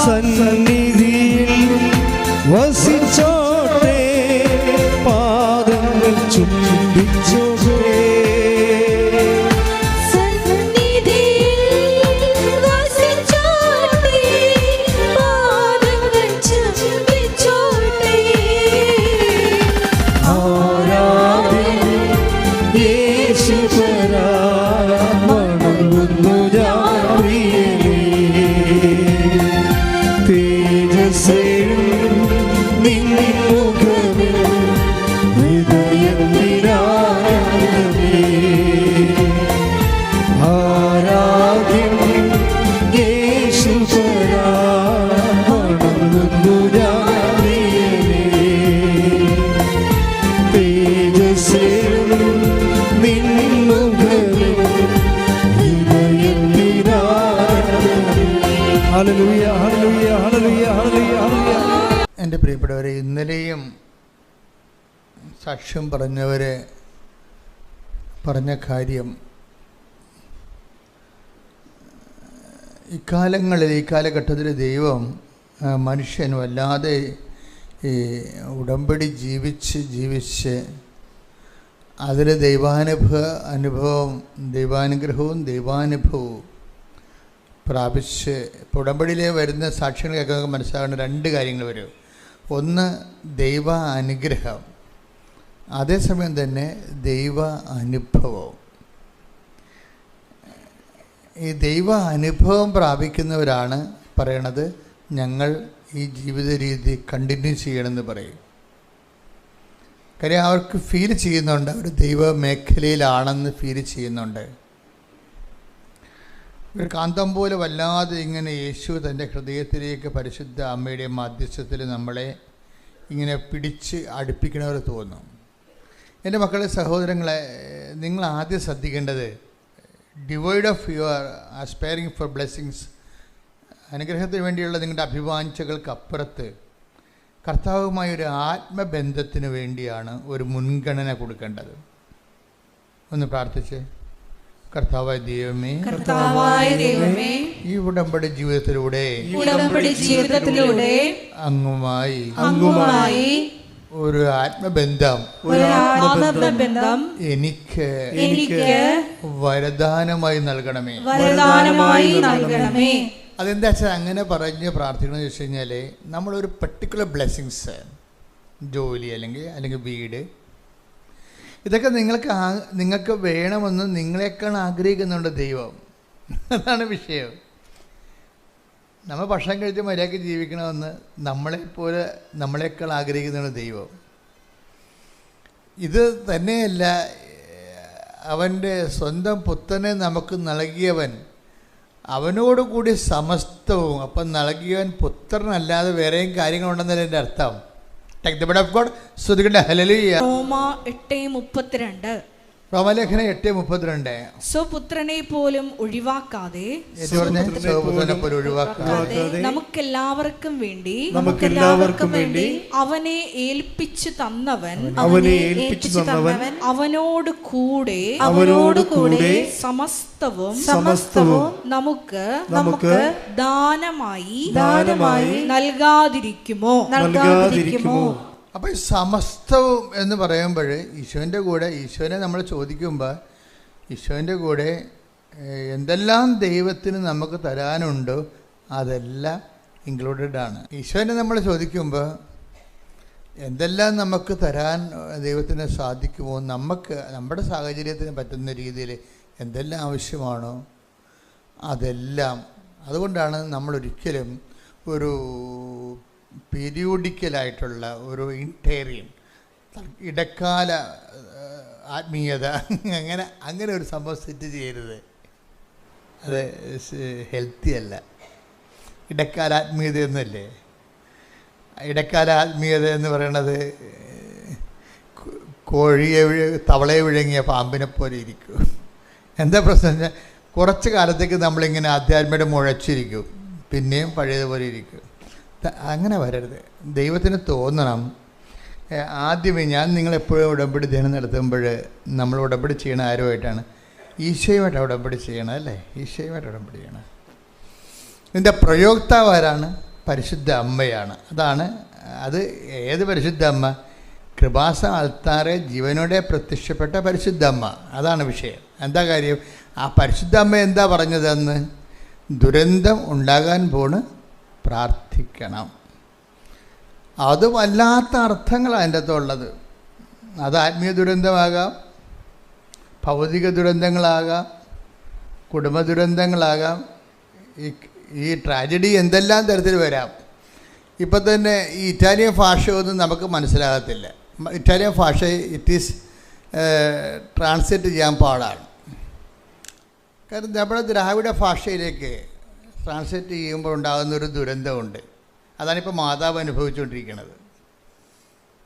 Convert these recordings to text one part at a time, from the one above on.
സന്നിധിയിൽ വസിച്ചോട്ടെ, പാദങ്ങൾ ചുംബിച്ചോട്ടെ. എൻ്റെ പ്രിയപ്പെട്ടവരെ, ഇന്നലെയും സാക്ഷ്യം പറഞ്ഞവരെ പറഞ്ഞ കാര്യം ഈ കാലഘട്ടത്തിൽ ദൈവം മനുഷ്യൻ വല്ലാതെ ഈ ഉടമ്പടി ജീവിച്ച് അതിൽ ദൈവാനുഗ്രഹവും പ്രാപിച്ച് ഇപ്പോൾ ഉടമ്പടിയിലെ വരുന്ന സാക്ഷ്യങ്ങളൊക്കെ മനസ്സിലാകുന്ന രണ്ട് കാര്യങ്ങൾ വരും. ഒന്ന് ദൈവ അനുഗ്രഹം, അതേസമയം തന്നെ ദൈവ അനുഭവം. ഈ ദൈവ അനുഭവം പ്രാപിക്കുന്നവരാണ് പറയണത് ഞങ്ങൾ ഈ ജീവിത രീതി കണ്ടിന്യൂ ചെയ്യണമെന്ന് പറയും. കാര്യം അവർക്ക് ഫീൽ ചെയ്യുന്നുണ്ട്, അവർ ദൈവ മേഖലയിലാണെന്ന് ഫീൽ ചെയ്യുന്നുണ്ട്. ഒരു കാന്തം പോലെ വല്ലാതെ ഇങ്ങനെ യേശു തൻ്റെ ഹൃദയത്തിലേക്ക് പരിശുദ്ധ അമ്മയുടെ മാധ്യസ്ഥത്തിൽ നമ്മളെ ഇങ്ങനെ പിടിച്ച് അടുപ്പിക്കണവർ തോന്നും. എൻ്റെ മക്കളെ, സഹോദരങ്ങളെ, നിങ്ങൾ ആദ്യം ശ്രദ്ധിക്കേണ്ടത് divide of your aspiring for blessings, അനുഗ്രഹത്തിന് വേണ്ടിയുള്ള നിങ്ങളുടെ അഭിവാഞ്ചകൾക്കപ്പുറത്ത് കർത്താവുമായൊരു ആത്മബന്ധത്തിന് വേണ്ടിയാണ് ഒരു മുൻഗണന കൊടുക്കേണ്ടത്. ഒന്ന് പ്രാർത്ഥിച്ച്. കർത്താവായ ദൈവമേ, ഈ ഉടമ്പടി ജീവിതത്തിലൂടെ അങ്ങുമായി ഒരു ആത്മബന്ധം എനിക്ക് വരദാനമായി നൽകണമേ. അതെന്താ വെച്ചാൽ അങ്ങനെ പറഞ്ഞ് പ്രാർത്ഥിക്കണമെന്ന് വെച്ച് കഴിഞ്ഞാൽ നമ്മളൊരു പർട്ടിക്കുലർ ബ്ലെസ്സിങ്സ്, ജോലി അല്ലെങ്കിൽ വീട്, ഇതൊക്കെ നിങ്ങൾക്ക് വേണമെന്ന് നിങ്ങളെക്കാൾ ആഗ്രഹിക്കുന്നുണ്ട് ദൈവം. അതാണ് വിഷയം. നമ്മൾ ഭക്ഷണം കഴിച്ച് മര്യാദയ്ക്ക് ജീവിക്കണമെന്ന് നമ്മളെക്കാൾ ആഗ്രഹിക്കുന്നുണ്ട് ദൈവം. ഇത് തന്നെയല്ല, അവൻ്റെ സ്വന്തം പുത്രനെ നമുക്ക് നൽകിയവൻ, അവനോടുകൂടി സമസ്തവും. അപ്പം നൽകിയവൻ പുത്രനല്ലാതെ വേറെയും കാര്യങ്ങളുണ്ടെന്നല്ല എൻ്റെ അർത്ഥം. റോമാലേഖനം 8:32 സ്വപുത്രനെ പോലും ഒഴിവാക്കാതെ നമുക്കെല്ലാവർക്കും വേണ്ടി അവനെ ഏൽപ്പിച്ചു തന്നവൻ അവനോട് കൂടെ സമസ്തവും നമുക്ക് ദാനമായി നൽകാതിരിക്കുമോ? അപ്പോൾ ഈ സമസ്തവും എന്ന് പറയുമ്പോൾ ഈശോനെ നമ്മൾ ചോദിക്കുമ്പോൾ ഈശോൻ്റെ കൂടെ എന്തെല്ലാം ദൈവത്തിന് നമുക്ക് തരാനുണ്ടോ അതെല്ലാം ഇൻക്ലൂഡഡ് ആണ്. ഈശോനെ നമ്മൾ ചോദിക്കുമ്പോൾ എന്തെല്ലാം നമുക്ക് തരാൻ ദൈവത്തിന് സാധിക്കുമോ, നമ്മുടെ സാഹചര്യത്തിന് പറ്റുന്ന രീതിയിൽ എന്തെല്ലാം ആവശ്യമാണോ അതെല്ലാം. അതുകൊണ്ടാണ് നമ്മളൊരിക്കലും ഒരു പീരിയോഡിക്കലായിട്ടുള്ള ഒരു ഇൻറ്റേറിയൻ ഇടക്കാല ആത്മീയത അങ്ങനെ ഒരു സംഭവം സെറ്റ് ചെയ്യരുത്. അത് ഹെൽത്തി അല്ല. ഇടക്കാല ആത്മീയത എന്നല്ലേ? ഇടക്കാല ആത്മീയത എന്ന് പറയണത് തവളയെ വിഴുങ്ങിയ പാമ്പിനെ പോലെ ഇരിക്കും. എന്താ പ്രശ്നം? കുറച്ച് കാലത്തേക്ക് നമ്മളിങ്ങനെ ആധ്യാത്മികത മുഴച്ചിരിക്കും, പിന്നെയും പഴയതുപോലെ ഇരിക്കും. അങ്ങനെ വരരുത്. ദൈവത്തിന് തോന്നണം. ആദ്യമേ ഞാൻ നിങ്ങളെപ്പോഴും ഉടമ്പടി ധ്യാനം നടത്തുമ്പോൾ നമ്മൾ ഉടമ്പടി ചെയ്യണ ആരുമായിട്ടാണ്? ഈശോയുമായിട്ട് ഉടമ്പടി ചെയ്യണം, അല്ലേ? ഈശോയുമായിട്ട് ഉടമ്പടി ചെയ്യണം. ഇതിൻ്റെ പ്രയോക്താവ് ആരാണ്? പരിശുദ്ധ അമ്മയാണ്. അത് ഏത് പരിശുദ്ധ അമ്മ? കൃപാസ അൾത്താറെ ജീവനോടെ പ്രത്യക്ഷപ്പെട്ട പരിശുദ്ധ അമ്മ. അതാണ് വിഷയം. എന്താ കാര്യം? ആ പരിശുദ്ധ അമ്മ എന്താ പറഞ്ഞതെന്ന്? ദുരന്തം ഉണ്ടാകാൻ പോണ് പ്രാർത്ഥിക്കണം. അത് വല്ലാത്ത അർത്ഥങ്ങളാണ് അതിൻ്റെ അകത്തുള്ളത്. അത് ആത്മീയ ദുരന്തമാകാം, ഭൗതിക ദുരന്തങ്ങളാകാം, കുടുംബ ദുരന്തങ്ങളാകാം. ഈ ട്രാജഡി എന്തെല്ലാം തരത്തിൽ വരാം. ഇപ്പം തന്നെ ഈ ഇറ്റാലിയൻ ഭാഷയൊന്നും നമുക്ക് മനസ്സിലാകത്തില്ല. ഇറ്റാലിയൻ ഭാഷ ട്രാൻസ്ലേറ്റ് ചെയ്യാൻ പാടാണ്. കാരണം നമ്മുടെ ദ്രാവിഡ ഭാഷയിലേക്ക് ട്രാൻസ്ലേറ്റ് ചെയ്യുമ്പോൾ ഉണ്ടാകുന്നൊരു ദുരന്തമുണ്ട്. അതാണിപ്പോൾ മാതാവ് അനുഭവിച്ചുകൊണ്ടിരിക്കുന്നത്.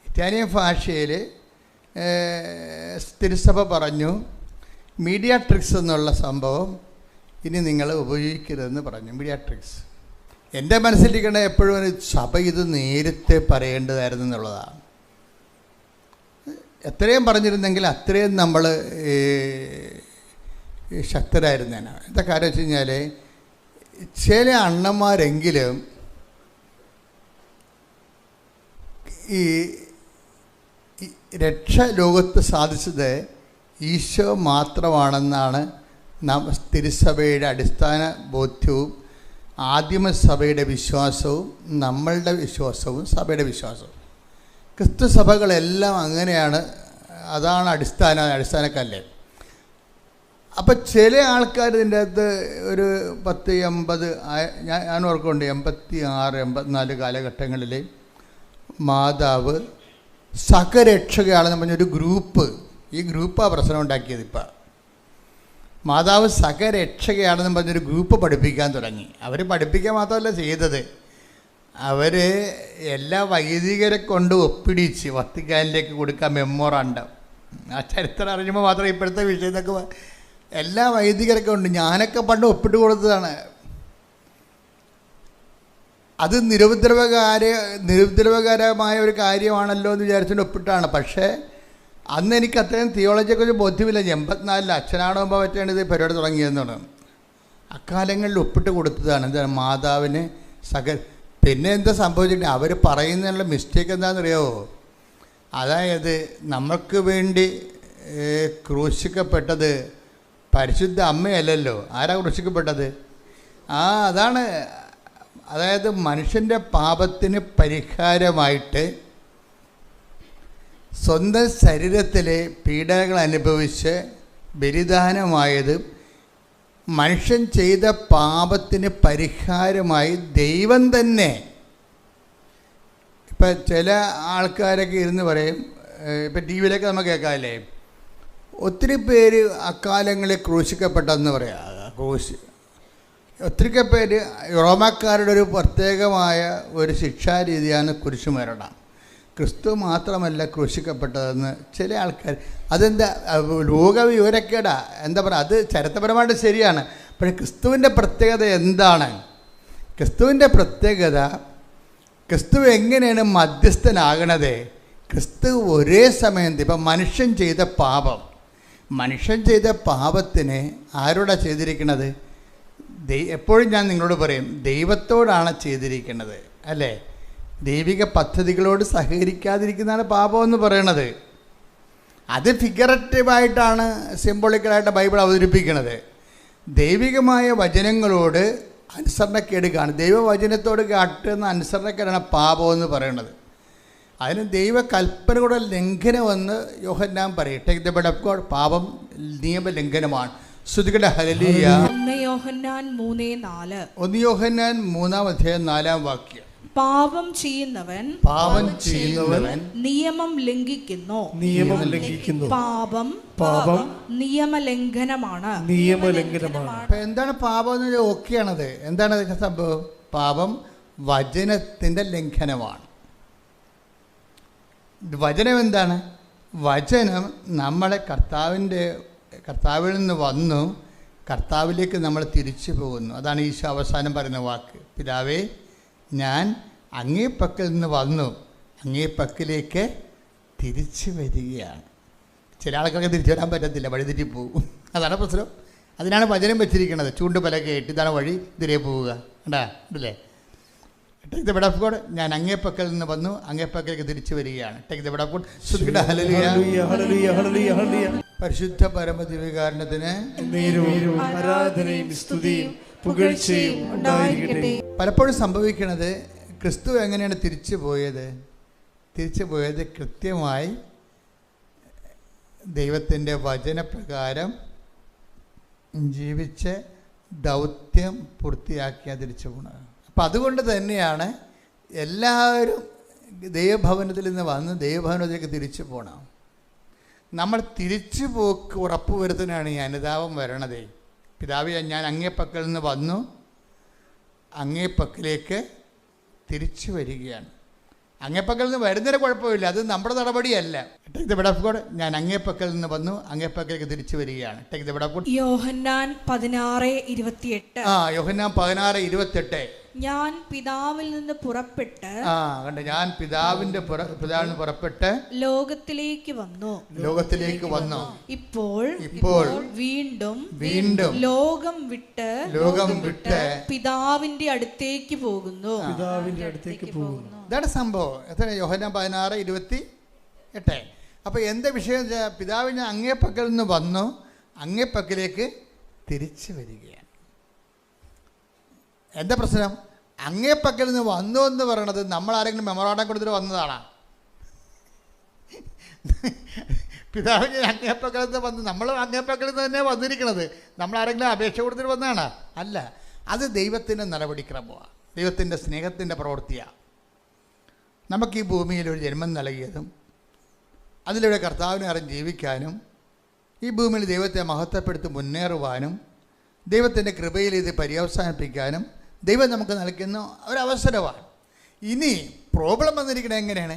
ഇറ്റാലിയൻ ഭാഷയിൽ തിരുസഭ പറഞ്ഞു, മീഡിയാട്രിക്സ് എന്നുള്ള സംഭവം ഇനി നിങ്ങൾ ഉപയോഗിക്കരുതെന്ന് പറഞ്ഞു. മീഡിയാട്രിക്സ് എൻ്റെ മനസ്സിലിരിക്കണ എപ്പോഴും സഭ ഇത് നേരത്തെ പറയേണ്ടതായിരുന്നു എന്നുള്ളതാണ്. എത്രയും പറഞ്ഞിരുന്നെങ്കിൽ അത്രയും നമ്മൾ ശക്തരായിരുന്നേനെ. എന്താ കാര്യം വെച്ച് കഴിഞ്ഞാൽ ചില അണ്ണന്മാരെങ്കിലും ഈ രക്ഷ ലോകത്ത് സാധിച്ചത് ഈശോ മാത്രമാണെന്നാണ് തിരുസഭയുടെ അടിസ്ഥാന ബോധ്യവും ആദിമസഭയുടെ വിശ്വാസവും നമ്മളുടെ വിശ്വാസവും സഭയുടെ വിശ്വാസവും. ക്രിസ്തു സഭകളെല്ലാം അങ്ങനെയാണ്. അതാണ് അടിസ്ഥാനക്കല്ല്. അപ്പം ചില ആൾക്കാർ ഇതിൻ്റെ അകത്ത് ഒരു 10-80 ഞാൻ ഓർക്കുന്നുണ്ട്, 86-84 കാലഘട്ടങ്ങളിൽ മാതാവ് സഹരക്ഷകയാണെന്ന് പറഞ്ഞൊരു ഗ്രൂപ്പ്, ഈ ഗ്രൂപ്പാണ് പ്രശ്നം ഉണ്ടാക്കിയത്. ഇപ്പം മാതാവ് സഹരക്ഷകയാണെന്ന് പറഞ്ഞൊരു ഗ്രൂപ്പ് പഠിപ്പിക്കാൻ തുടങ്ങി. അവർ പഠിപ്പിക്കാൻ മാത്രമല്ല ചെയ്തത്, അവർ എല്ലാ വൈദികരെ കൊണ്ട് ഒപ്പിടിച്ച് വത്തിക്കാനിലേക്ക് കൊടുക്കാൻ മെമ്മോറാണ്ടം. ആ ചരിത്രം അറിയുമ്പോൾ മാത്രമേ ഇപ്പോഴത്തെ വിഷയത്തൊക്കെ എല്ലാ വൈദികരൊക്കെ ഉണ്ട്. ഞാനൊക്കെ പണ്ട് ഒപ്പിട്ട് കൊടുത്തതാണ്. അത് നിരുപദ്രവകരമായ ഒരു കാര്യമാണല്ലോ എന്ന് വിചാരിച്ചുകൊണ്ട് ഒപ്പിട്ടാണ്. പക്ഷേ അന്ന് എനിക്ക് അത്രയും തിയോളജിയെക്കുറിച്ച് ബോധ്യമില്ല. 84 അച്ഛനാടുമ്പോൾ പറ്റാണ് ഇത് പരിപാടി തുടങ്ങിയതെന്നാണ്. അക്കാലങ്ങളിൽ ഒപ്പിട്ട് കൊടുത്തതാണ്. എന്താണ്? മാതാവിന് പിന്നെ എന്താ സംഭവിച്ചിട്ടുണ്ട്? അവർ പറയുന്നതിനുള്ള മിസ്റ്റേക്ക് എന്താണെന്നറിയാമോ? അതായത് നമ്മൾക്ക് വേണ്ടി ക്രൂശിക്കപ്പെട്ടത് പരിശുദ്ധ അമ്മയല്ലല്ലോ. ആരാ ക്രൂശിക്കപ്പെട്ടത്? അതാണ്. അതായത് മനുഷ്യൻ്റെ പാപത്തിന് പരിഹാരമായിട്ട് സ്വന്തം ശരീരത്തിലെ പീഡനങ്ങൾ അനുഭവിച്ച് ബലിദാനമായത് മനുഷ്യൻ ചെയ്ത പാപത്തിന് പരിഹാരമായി ദൈവം തന്നെ. ഇപ്പം ചില ആൾക്കാരൊക്കെ ഇരുന്ന് പറയും, ഇപ്പം ടി വിയിലൊക്കെ നമുക്ക് കേൾക്കാമല്ലേ, ഒത്തിരി പേര് അക്കാലങ്ങളിൽ ക്രൂശിക്കപ്പെട്ടെന്ന് പറയാം. ഒത്തിരി പേര് റോമാക്കാരുടെ ഒരു പ്രത്യേകമായ ഒരു ശിക്ഷാരീതിയാണ് കുരിശുമരണം. ക്രിസ്തു മാത്രമല്ല ക്രൂശിക്കപ്പെട്ടതെന്ന് ചില ആൾക്കാർ. അതെന്താ ലോകവിവരക്കേടാ, എന്താ പറയുക, അത് ചരിത്രപരമായിട്ട് ശരിയാണ്. പക്ഷേ ക്രിസ്തുവിൻ്റെ പ്രത്യേകത എന്താണ്? ക്രിസ്തുവിൻ്റെ പ്രത്യേകത, ക്രിസ്തു എങ്ങനെയാണ് മധ്യസ്ഥനാകണത്? ക്രിസ്തു ഒരേ സമയം ഇപ്പം മനുഷ്യൻ ചെയ്ത പാപത്തിന് ആരോടാണ് ചെയ്തിരിക്കുന്നത്? എപ്പോഴും ഞാൻ നിങ്ങളോട് പറയും, ദൈവത്തോടാണ് ചെയ്തിരിക്കുന്നത്, അല്ലേ? ദൈവിക പദ്ധതികളോട് സഹകരിക്കാതിരിക്കുന്നതാണ് പാപമെന്ന് പറയണത്. അത് ഫിഗറേറ്റീവായിട്ടാണ്, സിംബോളിക്കലായിട്ട് ബൈബിൾ അവതരിപ്പിക്കുന്നത്. ദൈവികമായ വചനങ്ങളോട് അനുസരണക്കേട് ദൈവവചനത്തോട് കാട്ടുന്ന അനുസരണക്കേടാണ് പാപമെന്ന് പറയുന്നത്. അതിന് ദൈവകൽപ്പനയുടെ ലംഘനമെന്ന് യോഹന്നാൻ പറയും. Take the word of God. പാപം നിയമലംഘനമാണ്. ശ്രുതികട ഹല്ലേലൂയ. 1 യോഹന്നാൻ 3:4. 1 യോഹന്നാൻ 3:4 പാപം ചെയ്യുന്നവൻ നിയമം ലംഘിക്കുന്നു. പാപം നിയമലംഘനമാണ്. അപ്പം എന്താണ് പാപം എന്ന്? ഓക്കെയാണത്. എന്താണ് അതിൻ്റെ സംഭവം? പാപം വചനത്തിൻ്റെ ലംഘനമാണ്. വചനം എന്താണ്? വചനം നമ്മളെ കർത്താവിൽ നിന്ന് വന്നു കർത്താവിലേക്ക് നമ്മൾ തിരിച്ചു പോകുന്നു. അതാണ് ഈശോ അവസാനം പറയുന്ന വാക്ക്. പിതാവേ, ഞാൻ അങ്ങേ പക്കൽ നിന്ന് വന്നു, അങ്ങേ പക്കലേക്ക് തിരിച്ചു വരികയാണ്. ചില ആൾക്കാർക്ക് തിരിച്ചു വരാൻ പറ്റത്തില്ല, വഴിതെറ്റിപ്പോവും. അതാണ് പ്രശ്നം. അതിനാണ് വചനം വെച്ചിരിക്കുന്നത്. ചൂണ്ടുപലകയായിട്ട് ഇതാണ് വഴി, ഇതിലേ പോവുക. ഉണ്ടാ ഇല്ലേ? Take the word of God, ഞാൻ അങ്ങേ പക്കൽ നിന്ന് വന്നു അങ്ങേ പക്കലേക്ക് തിരിച്ചു വരികയാണ്. Take the word of God. സ്തുതിക്കട്ടെ, ഹല്ലേലൂയ, ഹല്ലേലൂയ, ഹല്ലേലൂയ, ഹല്ലേലൂയ. പരിശുദ്ധ പരമദിവ്യകാരുണ്യത്തിന് ആരാധനയും സ്തുതിയും പുകഴ്ചയും ഉണ്ടായിരിക്കട്ടെ. പലപ്പോഴും സംഭവിക്കുന്നത്, ക്രിസ്തു എങ്ങനെയാണ് തിരിച്ചു പോയത് കൃത്യമായി ദൈവത്തിൻ്റെ വചനപ്രകാരം ജീവിച്ച് ദൗത്യം പൂർത്തിയാക്കിയാൽ തിരിച്ചു പോകണം. അപ്പം അതുകൊണ്ട് തന്നെയാണ് എല്ലാവരും ദൈവഭവനത്തിൽ നിന്ന് വന്ന് ദൈവഭവനത്തിലേക്ക് തിരിച്ചു പോകണം. നമ്മൾ തിരിച്ചു പോക്ക് ഉറപ്പ് വരുത്താനാണ് ഈ അനുതാപം വരണത്. പിതാവേ, ഞാൻ അങ്ങേ പക്കൽ നിന്ന് വന്നു അങ്ങേ പക്കലേക്ക് തിരിച്ചു വരികയാണ്. അങ്ങേ പക്കൽ നിന്ന് വരുന്നതിന് കുഴപ്പമില്ല, അത് നമ്മുടെ നടപടിയല്ല. Take the word of God, ഞാൻ അങ്ങേ പക്കൽ നിന്ന് വന്നു അങ്ങേ പക്കലേക്ക് തിരിച്ചു വരികയാണ്. Take the word of God. Yohannan 16:28. Yohannan 16:28. ഞാൻ പിതാവിൽ നിന്ന് പുറപ്പെട്ട് ഞാൻ പിതാവിൽ നിന്ന് പുറപ്പെട്ട് ലോകത്തിലേക്ക് വന്നു. ഇപ്പോൾ വീണ്ടും ലോകം വിട്ട് പിതാവിന്റെ അടുത്തേക്ക് പോകുന്നു. ഇതാണ് സംഭവം. എത്ര? യോഹന്നാൻ 16:28. അപ്പൊ എന്താ വിഷയം? പിതാവ് ഞാൻ അങ്ങേ പക്കൽ നിന്ന് വന്നു അങ്ങേ പക്കലേക്ക് തിരിച്ചു വരികയാണ്. എന്താ പ്രശ്നം? അങ്ങേ പക്കൽ നിന്ന് വന്നു എന്ന് പറയണത് നമ്മൾ ആരെങ്കിലും മെമ്മോറാണ്ടം കൊടുത്തിട്ട് വന്നതാണോ? പിതാവിന് അങ്ങേ പക്കൽ നിന്ന് വന്ന് നമ്മൾ അങ്ങേ പക്കൽ നിന്ന് തന്നെ വന്നിരിക്കണത്. നമ്മൾ ആരെങ്കിലും അപേക്ഷ കൊടുത്തിട്ട് വന്നതാണോ? അല്ല, അത് ദൈവത്തിൻ്റെ നടപടിക്രമമാണ്, ദൈവത്തിൻ്റെ സ്നേഹത്തിൻ്റെ പ്രവൃത്തിയാണ്. നമുക്ക് ഈ ഭൂമിയിൽ ഒരു ജന്മം നൽകിയതും അതിലൂടെ കർത്താവിനെ അറിഞ്ഞ് ജീവിക്കാനും ഈ ഭൂമിയിൽ ദൈവത്തെ മഹത്വപ്പെടുത്തി മുന്നേറുവാനും ദൈവത്തിൻ്റെ കൃപയിൽ ഇത് പര്യവസാനിപ്പിക്കാനും ദൈവം നമുക്ക് നൽകുന്ന ഒരവസരമാണ്. ഇനി പ്രോബ്ലം വന്നിരിക്കുന്നത് എങ്ങനെയാണ്?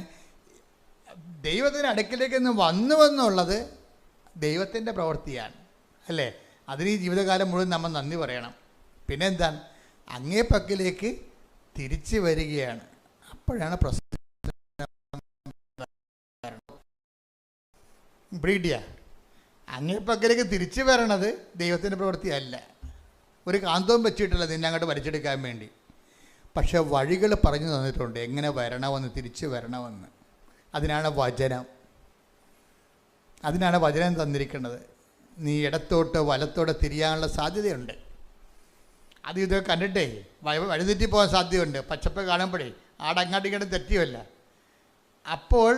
ദൈവത്തിൻ്റെ അടുക്കിലേക്ക് വന്നുവെന്നുള്ളത് ദൈവത്തിൻ്റെ പ്രവൃത്തിയാണ്, അല്ലേ? അതിന് ഈ ജീവിതകാലം മുഴുവൻ നമ്മൾ നന്ദി പറയണം. പിന്നെ എന്താണ്? അങ്ങേ പക്കലേക്ക് തിരിച്ചു വരികയാണ്. അപ്പോഴാണ് പ്രശ്നം. ബ്രീഡിയ അങ്ങേ പക്കലേക്ക് തിരിച്ചു വരണത് ദൈവത്തിൻ്റെ പ്രവൃത്തിയല്ല. ഒരു കാന്തവും വെച്ചിട്ടില്ല നിന്നെ അങ്ങോട്ട് വലിച്ചെടുക്കാൻ വേണ്ടി. പക്ഷെ വഴികൾ പറഞ്ഞു തന്നിട്ടുണ്ട് എങ്ങനെ വരണമെന്ന്, തിരിച്ചു വരണമെന്ന്. അതിനാണ് വചനം തന്നിരിക്കുന്നത്. നീ ഇടത്തോട്ട് വലത്തോട്ട് തിരിയാനുള്ള സാധ്യതയുണ്ട്. അത് ഇതൊക്കെ കണ്ടിട്ടേ വഴിതെറ്റി പോകാൻ സാധ്യതയുണ്ട്. പച്ചപ്പ് കാണുമ്പോഴേ ആടങ്ങാട്ടി ഇങ്ങോട്ട് തെറ്റിയല്ല. അപ്പോൾ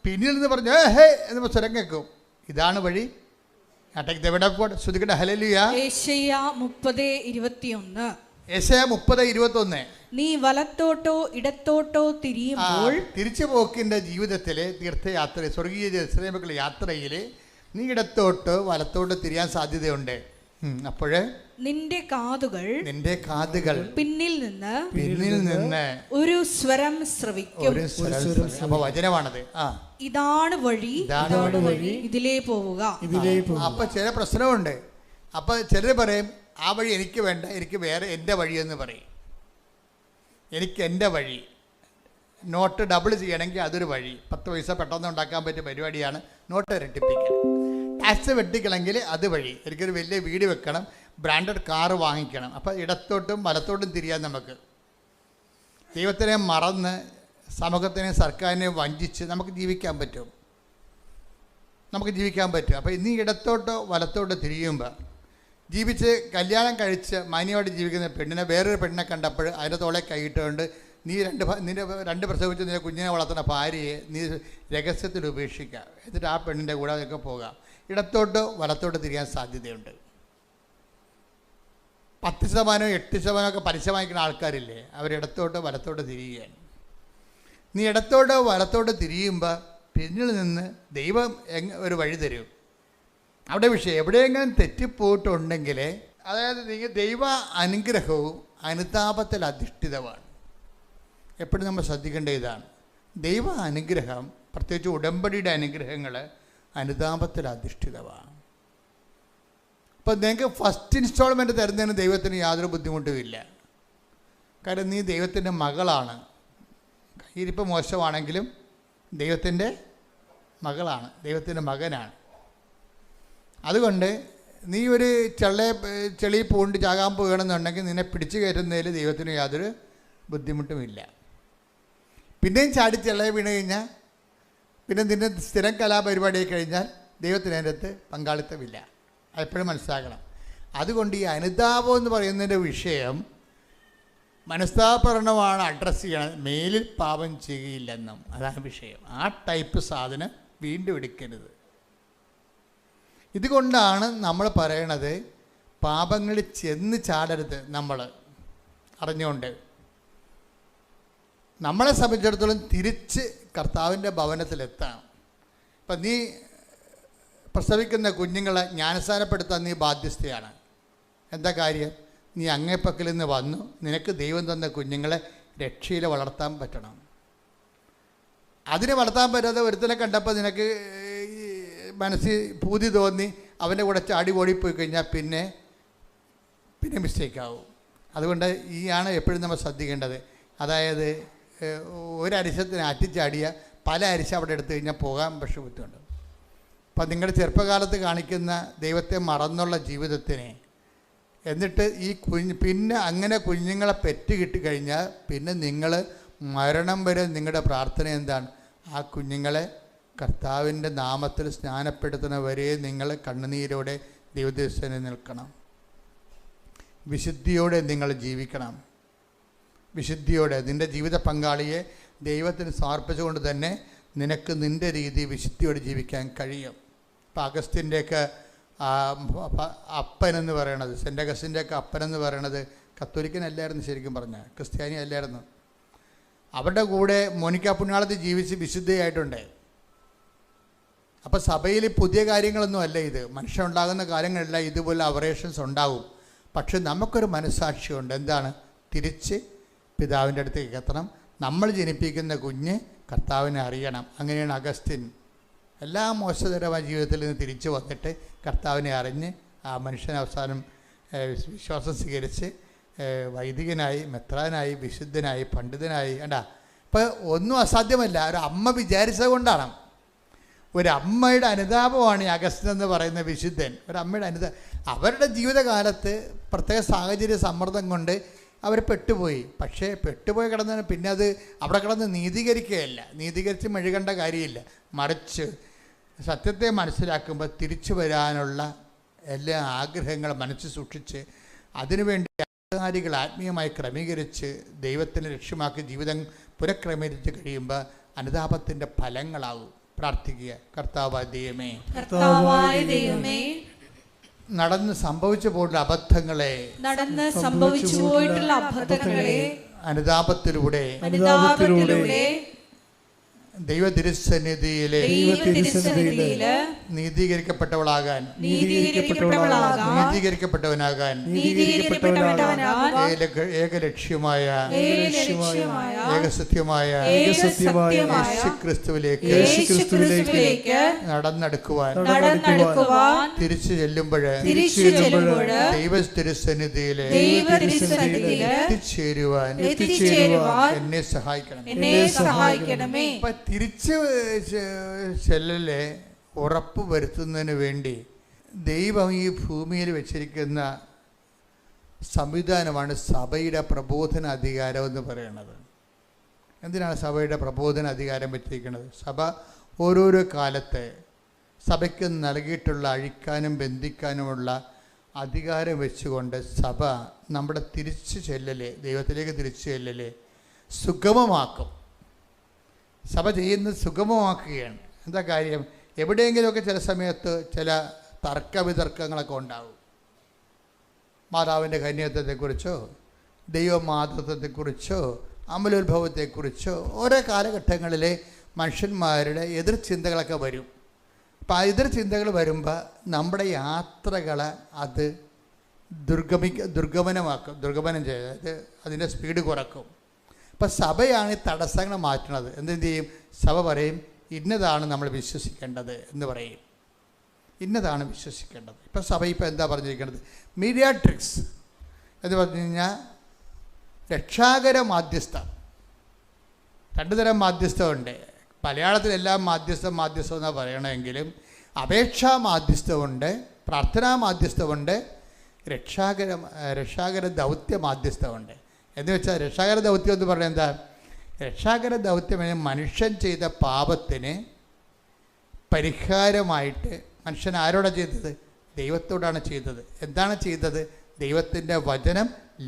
പിന്നിൽ നിന്ന് പറഞ്ഞു ഹേ എന്ന് സ്വരം കേൾക്കും. ഇതാണ് വഴി. യെശയ്യാ 30:21. യെശയ്യാ 30:21. നീ വലത്തോട്ടോ ഇടത്തോട്ടോ തിരിയുമ്പോൾ, തിരിച്ചു പോക്കിൻ്റെ ജീവിതത്തിലെ തീർത്ഥയാത്ര, സ്വർഗീയ ജെറുസലേമിലേക്കുള്ള യാത്രയിൽ നീ ഇടത്തോട്ട് വലത്തോട്ട് തിരിയാൻ സാധ്യതയുണ്ട്. അപ്പോഴ് നിന്റെ കാതുകൾ പിന്നിൽ നിന്ന് ഒരു സ്വരം ശ്രവിക്കും. അപ്പൊ വചനമാണത്. ഇതാണ് വഴി, ഇതിലേ പോവുക. അപ്പൊ ചില പ്രശ്നമുണ്ട്. അപ്പൊ ചിലർ പറയും ആ വഴി എനിക്ക് വേണ്ട, എനിക്ക് വേറെ എൻ്റെ വഴിയെന്ന് പറയും. എനിക്ക് എൻ്റെ വഴി. നോട്ട് ഡബിൾ ചെയ്യണമെങ്കിൽ അതൊരു വഴി. 10 പൈസ പെട്ടെന്ന് ഉണ്ടാക്കാൻ പറ്റിയ പരിപാടിയാണ് നോട്ട് ഇരട്ടിപ്പിക്കൽ. ടാക്സ് വെട്ടിക്കണമെങ്കിൽ അത് വഴി. എനിക്കൊരു വലിയ വീട് വെക്കണം, ബ്രാൻഡഡ് കാറ് വാങ്ങിക്കണം. അപ്പോൾ ഇടത്തോട്ടും വലത്തോട്ടും തിരിയാൻ നമുക്ക്. ദൈവത്തിനെ മറന്ന് സമൂഹത്തിനെ സർക്കാരിനെ വഞ്ചിച്ച് നമുക്ക് ജീവിക്കാൻ പറ്റും. അപ്പോൾ നീ ഇടത്തോട്ടോ വലത്തോട്ടോ തിരിയുമ്പോൾ ജീവിച്ച് കല്യാണം കഴിച്ച് മാന്യമായിട്ട് ജീവിക്കുന്ന പെണ്ണിനെ വേറൊരു പെണ്ണിനെ കണ്ടപ്പോൾ അതിൻ്റെ തോളെ കൈയിട്ടുകൊണ്ട് നിന്റെ രണ്ട് പ്രസവിച്ച് നിന്റെ കുഞ്ഞിനെ വളർത്തുന്ന ഭാര്യയെ നീ രഹസ്യത്തിൽ ഉപേക്ഷിക്കുക. എന്നിട്ട് ആ പെണ്ണിൻ്റെ കൂടെ അതൊക്കെ പോകാം. ഇടത്തോട്ടോ വലത്തോട്ട് തിരിയാൻ സാധ്യതയുണ്ട്. 10%, 8% പലിശ വാങ്ങിക്കുന്ന ആൾക്കാരില്ലേ, അവരിടത്തോട്ടോ വലത്തോട്ട് തിരിയുകയാണ്. നീ ഇടത്തോട്ടോ വലത്തോട്ട് തിരിയുമ്പോൾ പിന്നിൽ നിന്ന് ദൈവം ഒരു വഴി തരും. അവിടെ വിഷയം എവിടെയെങ്കിലും തെറ്റിപ്പോയിട്ടുണ്ടെങ്കിൽ, അതായത് നിങ്ങൾ ദൈവ അനുഗ്രഹവും അനുതാപത്തിൽ അധിഷ്ഠിതമാണ്. എപ്പോഴും നമ്മൾ ശ്രദ്ധിക്കേണ്ട ഇതാണ്. ദൈവ അനുഗ്രഹം, പ്രത്യേകിച്ച് ഉടമ്പടിയുടെ അനുഗ്രഹങ്ങൾ അനുതാപത്തിൽ അധിഷ്ഠിതമാണ്. അപ്പോൾ നിങ്ങൾക്ക് ഫസ്റ്റ് ഇൻസ്റ്റാൾമെൻറ്റ് തരുന്നതിന് ദൈവത്തിന് യാതൊരു ബുദ്ധിമുട്ടുമില്ല. കാരണം നീ ദൈവത്തിൻ്റെ മകളാണ്. കയ്യിരിപ്പ് മോശമാണെങ്കിലും ദൈവത്തിൻ്റെ മകളാണ്, ദൈവത്തിൻ്റെ മകനാണ്. അതുകൊണ്ട് നീ ഒരു ചെളി പൂണ്ട് ചാകാൻ പോവുകയാണെന്നുണ്ടെങ്കിൽ നിന്നെ പിടിച്ചു കയറ്റുന്നതിൽ ദൈവത്തിന് യാതൊരു ബുദ്ധിമുട്ടുമില്ല. പിന്നെയും ചാടി ചെള്ളയെ വീണ് കഴിഞ്ഞാൽ പിന്നെ നിന്റെ സ്ഥിരം കലാപരിപാടിയായി കഴിഞ്ഞാൽ ദൈവത്തിന് അതിൻ്റെ അകത്ത് പങ്കാളിത്തമില്ല. എപ്പോഴും മനസ്സിലാക്കണം. അതുകൊണ്ട് ഈ അനുതാപം എന്ന് പറയുന്നതിൻ്റെ വിഷയം മനസ്താപരണമാണ് അഡ്രസ്സ് ചെയ്യണത്. മേലിൽ പാപം ചെയ്യുകയില്ലെന്നും അതാണ് വിഷയം. ആ ടൈപ്പ് സാധനം വീണ്ടും എടുക്കരുത്. ഇതുകൊണ്ടാണ് നമ്മൾ പറയണത് പാപങ്ങളിൽ ചെന്ന് ചാടരുത്. നമ്മൾ അറിഞ്ഞുകൊണ്ട് നമ്മളെ സംബന്ധിച്ചിടത്തോളം തിരിച്ച് കർത്താവിൻ്റെ ഭവനത്തിലെത്താം. ഇപ്പം നീ പ്രസവിക്കുന്ന കുഞ്ഞുങ്ങളെ ജ്ഞാനസ്ഥാനപ്പെടുത്താൻ നീ ബാധ്യസ്ഥയാണ്. എന്താ കാര്യം? നീ അങ്ങേപ്പക്കൽ നിന്ന് വന്നു, നിനക്ക് ദൈവം തന്ന കുഞ്ഞുങ്ങളെ രക്ഷയിൽ വളർത്താൻ പറ്റണം. അതിനെ വളർത്താൻ പറ്റാതെ ഒരുത്തനെ കണ്ടപ്പോൾ നിനക്ക് മനസ്സിൽ പൂതി തോന്നി അവൻ്റെ കൂടെ ചാടി ഓടിപ്പോയി കഴിഞ്ഞാൽ പിന്നെ മിസ്റ്റേക്കാവും. അതുകൊണ്ട് ആണ് എപ്പോഴും നമ്മൾ ശ്രദ്ധിക്കേണ്ടത്. അതായത് ഒരരിശത്തിന് അറ്റിച്ചാടിയ പല അരിശ അവിടെ എടുത്തു കഴിഞ്ഞാൽ പോകാൻ പക്ഷേ ബുദ്ധിമുണ്ട്. അപ്പം നിങ്ങളുടെ ചെറുപ്പകാലത്ത് കാണിക്കുന്ന ദൈവത്തെ മറന്നുള്ള ജീവിതത്തിനെ എന്നിട്ട് ഈ പിന്നെ അങ്ങനെ കുഞ്ഞുങ്ങളെ പെറ്റ് കിട്ടിക്കഴിഞ്ഞാൽ പിന്നെ നിങ്ങൾ മരണം വരെ നിങ്ങളുടെ പ്രാർത്ഥന എന്താണ്? ആ കുഞ്ഞുങ്ങളെ കർത്താവിൻ്റെ നാമത്തിൽ സ്നാനപ്പെടുത്തുന്നവരെ നിങ്ങൾ കണ്ണുനീരോടെ ദൈവദർശനം നിൽക്കണം. വിശുദ്ധിയോടെ നിങ്ങൾ ജീവിക്കണം. വിശുദ്ധിയോടെ നിൻ്റെ ജീവിത പങ്കാളിയെ ദൈവത്തിന് സമർപ്പിച്ചുകൊണ്ട് തന്നെ നിനക്ക് നിൻ്റെ രീതി വിശുദ്ധിയോടെ ജീവിക്കാൻ കഴിയും. ഇപ്പം അഗസ്റ്റിൻ്റെയൊക്കെ അപ്പനെന്ന് പറയണത്, സെൻ്റ് അഗസ്റ്റിൻ്റെയൊക്കെ അപ്പനെന്ന് പറയണത് കത്തോലിക്കനല്ലായിരുന്നു, ശരിക്കും പറഞ്ഞാൽ ക്രിസ്ത്യാനി അല്ലായിരുന്നു. അവരുടെ കൂടെ മോനിക്ക പുണ്യാളത്തിൽ ജീവിച്ച് വിശുദ്ധയായിട്ടുണ്ട്. അപ്പോൾ സഭയിൽ പുതിയ കാര്യങ്ങളൊന്നും അല്ല ഇത്. മനുഷ്യനുണ്ടാകുന്ന കാര്യങ്ങളെല്ലാം ഇതുപോലെ അവറേഷൻസ് ഉണ്ടാവും. പക്ഷെ നമുക്കൊരു മനസ്സാക്ഷിയുണ്ട്. എന്താണ്? തിരിച്ച് പിതാവിൻ്റെ അടുത്തേക്ക് എത്തണം. നമ്മൾ ജനിപ്പിക്കുന്ന കുഞ്ഞ് കർത്താവിനെ അറിയണം. അങ്ങനെയാണ് അഗസ്റ്റിൻ എല്ലാ മോശകരമായ ജീവിതത്തിൽ നിന്ന് തിരിച്ചു വന്നിട്ട് കർത്താവിനെ അറിഞ്ഞ് ആ മനുഷ്യൻ അവസാനം വിശ്വാസം സ്വീകരിച്ച് വൈദികനായി, മെത്രാനായി, വിശുദ്ധനായി, പണ്ഡിതനായി. കണ്ടാ, ഇപ്പോൾ ഒന്നും അസാധ്യമല്ല. ഒരു അമ്മ വിചാരിച്ചത് കൊണ്ടാണ്. ഒരു അമ്മയുടെ അനുതാപമാണ് ഈ അഗസ്റ്റിൻ എന്ന് പറയുന്ന വിശുദ്ധൻ. ഒരു അമ്മയുടെ അവരുടെ ജീവിതകാലത്ത് പ്രത്യേക സാഹചര്യ സമ്മർദ്ദം കൊണ്ട് അവർ പെട്ടുപോയി. പക്ഷേ പെട്ടുപോയി കിടന്നതിന് പിന്നെ അത് അവിടെ കിടന്ന് നീതീകരിക്കുകയല്ല, നീതീകരിച്ച് മെഴുകേണ്ട കാര്യമില്ല. മറിച്ച് സത്യത്തെ മനസ്സിലാക്കുമ്പോൾ തിരിച്ചു വരാനുള്ള എല്ലാ ആഗ്രഹങ്ങളും മനസ്സിൽ സൂക്ഷിച്ച് അതിനുവേണ്ടി ആചാരികൾ ആത്മീയമായി ക്രമീകരിച്ച് ദൈവത്തിന് ലക്ഷ്യമാക്കി ജീവിതം പുനഃക്രമീകരിച്ച് കഴിയുമ്പോൾ അനുതാപത്തിൻ്റെ ഫലങ്ങളാവും. പ്രാർത്ഥിക്കുക. കർത്താവായ ദൈവമേ, നടന്ന് സംഭവിച്ചു പോയിട്ടുള്ള അബദ്ധങ്ങളെ അനുതാപത്തിലൂടെ ദൈവ തിരുസന്നിധിയിലെ നീതീകരിക്കപ്പെട്ടവളാകാൻ, നീതീകരിക്കപ്പെട്ടവനാകാൻ ഏകലക്ഷ്യമായ ഏകസത്യമായ യേശുക്രിസ്തുവിലേക്ക് നടന്നെടുക്കുവാൻ തിരിച്ചു ചെല്ലുമ്പോൾ ദൈവ തിരുസന്നിധിയിലെ എത്തിച്ചേരുവാൻ എന്നെ സഹായിക്കണമേ. തിരിച്ച് ചെല്ലലെ ഉറപ്പ് വരുത്തുന്നതിന് വേണ്ടി ദൈവം ഈ ഭൂമിയിൽ വെച്ചിരിക്കുന്ന സംവിധാനമാണ് സഭയുടെ പ്രബോധന അധികാരം എന്ന് പറയുന്നത്. എന്തിനാണ് സഭയുടെ പ്രബോധന അധികാരം വെച്ചിരിക്കുന്നത്? സഭ ഓരോരോ കാലത്ത് സഭയ്ക്ക് നൽകിയിട്ടുള്ള അഴിക്കാനും ബന്ധിക്കാനുമുള്ള അധികാരം വെച്ചുകൊണ്ട് സഭ നമ്മുടെ തിരിച്ചു ചെല്ലലെ, ദൈവത്തിലേക്ക് തിരിച്ചു ചെല്ലലെ സുഗമമാക്കും. സഭ ചെയ്യുന്നത് സുഗമമാക്കുകയാണ്. എന്താ കാര്യം? എവിടെയെങ്കിലുമൊക്കെ ചില സമയത്ത് ചില തർക്കവിതർക്കങ്ങളൊക്കെ ഉണ്ടാവും. മാതാവിൻ്റെ കന്യത്വത്തെക്കുറിച്ചോ ദൈവമാതൃത്വത്തെക്കുറിച്ചോ അമലോത്ഭവത്തെക്കുറിച്ചോ ഓരോ കാലഘട്ടങ്ങളിലെ മനുഷ്യന്മാരുടെ എതിർചിന്തകളൊക്കെ വരും. അപ്പം ആ എതിർചിന്തകൾ വരുമ്പോൾ നമ്മുടെ യാത്രകളെ അത് ദുർഗമനം ചെയ്ത് അതിൻ്റെ സ്പീഡ് കുറക്കും. അപ്പം സഭയാണ് ഈ തടസ്സങ്ങൾ മാറ്റുന്നത്. എന്തെന്ത് ചെയ്യും? സഭ പറയും ഇന്നതാണ് നമ്മൾ വിശ്വസിക്കേണ്ടത് എന്ന് പറയും. ഇന്നതാണ് വിശ്വസിക്കേണ്ടത്. ഇപ്പം സഭ ഇപ്പം എന്താ പറഞ്ഞിരിക്കുന്നത്? മീഡിയാട്രിക്സ് എന്ന് പറഞ്ഞു കഴിഞ്ഞാൽ രക്ഷാകര മാധ്യസ്ഥം. രണ്ടു തരം മാധ്യസ്ഥമുണ്ട്. മലയാളത്തിലെല്ലാം മാധ്യസ്ഥം എന്നാണ് പറയണമെങ്കിലും അപേക്ഷാ മാധ്യസ്ഥമുണ്ട്, പ്രാർത്ഥനാ മാധ്യസ്ഥമുണ്ട്, രക്ഷാകര ദൗത്യ മാധ്യസ്ഥമുണ്ട്. എന്ന് വെച്ചാൽ രക്ഷാകര ദൗത്യം എന്ന് പറഞ്ഞാൽ എന്താ? രക്ഷാകര ദൗത്യം മനുഷ്യൻ ചെയ്ത പാപത്തിന് പരിഹാരമായിട്ട് മനുഷ്യൻ ആരോടാണ് ചെയ്തത്? ദൈവത്തോടാണ് ചെയ്തത്. എന്താണ് ചെയ്തത്? ദൈവത്തിൻ്റെ വചനം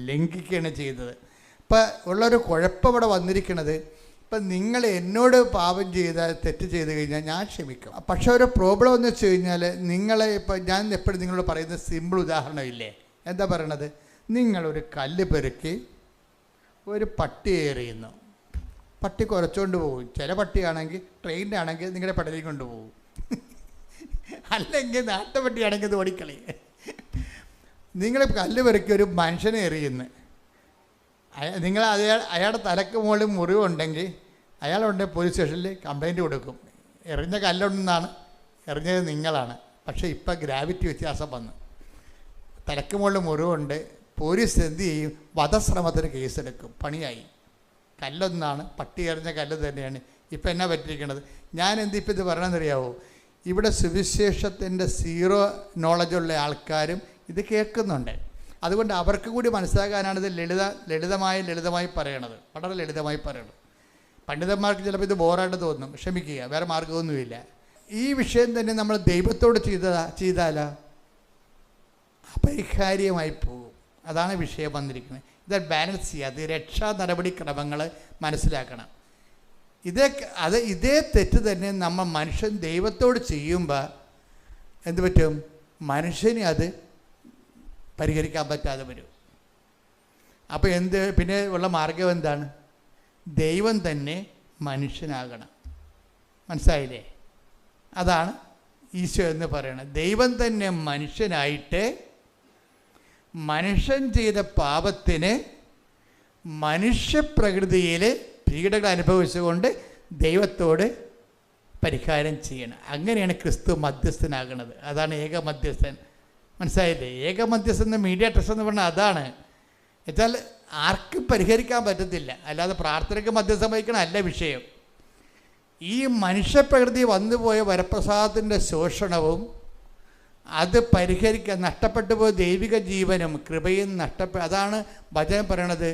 ലംഘിക്കുകയാണ് ചെയ്തത്. ഇപ്പം ഉള്ളൊരു കുഴപ്പം ഇവിടെ വന്നിരിക്കുന്നത്, ഇപ്പം നിങ്ങൾ എന്നോട് പാപം ചെയ്താൽ തെറ്റ് ചെയ്ത് കഴിഞ്ഞാൽ ഞാൻ ക്ഷമിക്കും. പക്ഷേ ഒരു പ്രോബ്ലം എന്ന് വെച്ച് കഴിഞ്ഞാൽ നിങ്ങളെ ഇപ്പം ഞാൻ എപ്പോഴും നിങ്ങളോട് പറയുന്ന സിമ്പിൾ ഉദാഹരണമില്ലേ? എന്താ പറയണത്? നിങ്ങളൊരു കല്ല് പെറുക്കി ഒരു പട്ടി എറിയുന്നു. പട്ടി കുറച്ചുകൊണ്ട് പോകും. ചില പട്ടിയാണെങ്കിൽ ട്രെയിനിലാണെങ്കിൽ നിങ്ങളുടെ പടലിൽ കൊണ്ടുപോകും, അല്ലെങ്കിൽ നാട്ടുപട്ടിയാണെങ്കിൽ ഇത് ഓടിക്കളി. നിങ്ങൾ കല്ല് പെറുക്കി ഒരു മനുഷ്യനെ എറിയുന്നു. നിങ്ങൾ അയാളുടെ തലക്ക് മുകളിൽ മുറിവുണ്ടെങ്കിൽ അയാളുണ്ടെങ്കിൽ പോലീസ് സ്റ്റേഷനിൽ കംപ്ലൈൻറ്റ് കൊടുക്കും. എറിഞ്ഞ കല്ലൊന്നാണ്, എറിഞ്ഞത് നിങ്ങളാണ്. പക്ഷേ ഇപ്പം ഗ്രാവിറ്റി വ്യത്യാസം വന്നു. തലക്ക് മുകളിൽ മുറിവുണ്ട്, പോലീസ് എന്ത് ചെയ്യും? വധശ്രമത്തിന് കേസെടുക്കും. പണിയായി. കല്ലൊന്നാണ്, പട്ടി എറിഞ്ഞ കല്ല് തന്നെയാണ്. ഇപ്പം എന്നാ പറ്റിയിരിക്കണത്? ഞാൻ ഇപ്പം ഇത് പറയണമെന്നറിയാവോ? ഇവിടെ സുവിശേഷത്തിൻ്റെ സീറോ നോളജുള്ള ആൾക്കാരും ഇത് കേൾക്കുന്നുണ്ട്. അതുകൊണ്ട് അവർക്ക് കൂടി മനസ്സിലാക്കാനാണ് ഇത് ലളിതമായി പറയണത്, വളരെ ലളിതമായി പറയണത്. പണ്ഡിതന്മാർക്ക് ചിലപ്പോൾ ഇത് ബോറായിട്ട് തോന്നും, ക്ഷമിക്കുക, വേറെ മാർഗ്ഗമൊന്നുമില്ല. ഈ വിഷയം തന്നെ നമ്മൾ ദൈവത്തോട് ചെയ്താലോ അപരിഹാര്യമായി പോകും. അതാണ് വിഷയം വന്നിരിക്കുന്നത്. ഇത് ബാലൻസ് ചെയ്യുക. അത് രക്ഷാ നടപടിക്രമങ്ങൾ മനസ്സിലാക്കണം. ഇതേ തെറ്റ് തന്നെ നമ്മൾ മനുഷ്യൻ ദൈവത്തോട് ചെയ്യുമ്പോൾ എന്ത് പറ്റും? മനുഷ്യന് അത് പരിഹരിക്കാൻ പറ്റാതെ വരും. അപ്പോൾ പിന്നെ ഉള്ള മാർഗം എന്താണ്? ദൈവം തന്നെ മനുഷ്യനാകണം. മനസ്സിലായില്ലേ? അതാണ് ഈശോ എന്ന് പറയുന്നത്. ദൈവം തന്നെ മനുഷ്യനായിട്ട് മനുഷ്യൻ ചെയ്ത പാപത്തിന് മനുഷ്യപ്രകൃതിയിൽ പീഡകൾ അനുഭവിച്ചുകൊണ്ട് ദൈവത്തോട് പരിഹാരം ചെയ്യണം. അങ്ങനെയാണ് ക്രിസ്തു മധ്യസ്ഥനാകുന്നത്. അതാണ് ഏക മധ്യസ്ഥൻ. മനസ്സിലായില്ലേ? ഏക മധ്യസ്ഥൻ മീഡിയേറ്റേഴ്സ് എന്ന് പറഞ്ഞാൽ അതാണ്. എന്നുവെച്ചാൽ ആർക്കും പരിഹരിക്കാൻ പറ്റത്തില്ല. അല്ലാതെ പ്രാർത്ഥനയ്ക്ക് മധ്യസ്ഥം വഹിക്കണം അല്ല വിഷയം. ഈ മനുഷ്യപ്രകൃതി വന്നുപോയ വരപ്രസാദത്തിൻ്റെ ശോഷണവും അത് പരിഹരിക്കാൻ നഷ്ടപ്പെട്ടു പോയ ദൈവിക ജീവനും കൃപയും അതാണ് വചനം പറയണത്.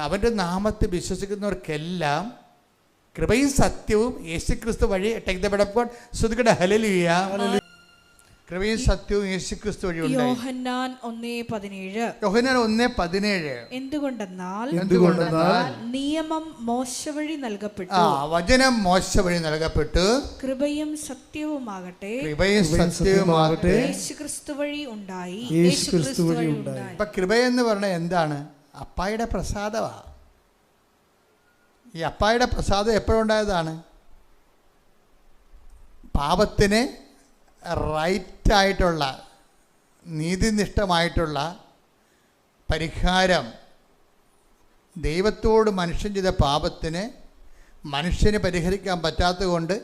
അവൻ്റെ നാമത്തിൽ വിശ്വസിക്കുന്നവർക്കെല്ലാം കൃപയും സത്യവും യേശുക്രിസ്തു വഴി ഹല്ലേലൂയ. കൃപയും സത്യവും യേശുക്രിസ്തു വഴി ഉണ്ടായി. യോഹന്നാൻ 1:17 എന്തുകൊണ്ടെന്നാൽ നിയമം മോശ വഴി നൽകപ്പെട്ടു, വചനം മോശ വഴി നൽകപ്പെട്ടു, കൃപയും സത്യവുമാകട്ടെ യേശുക്രിസ്തു വഴി ഉണ്ടായി. ഇപ്പൊ കൃപയെന്ന് പറഞ്ഞാൽ എന്താണ്? അപ്പായുടെ പ്രസാദമാണ്. ഈ അപ്പായുടെ പ്രസാദം എപ്പോഴുണ്ടായതാണ്? പാപത്തിന് റൈറ്റായിട്ടുള്ള നീതിനിഷ്ഠമായിട്ടുള്ള പരിഹാരം ദൈവത്തോട് മനുഷ്യൻ ചെയ്ത പാപത്തിന് മനുഷ്യന് പരിഹരിക്കാൻ പറ്റാത്തത് കൊണ്ട്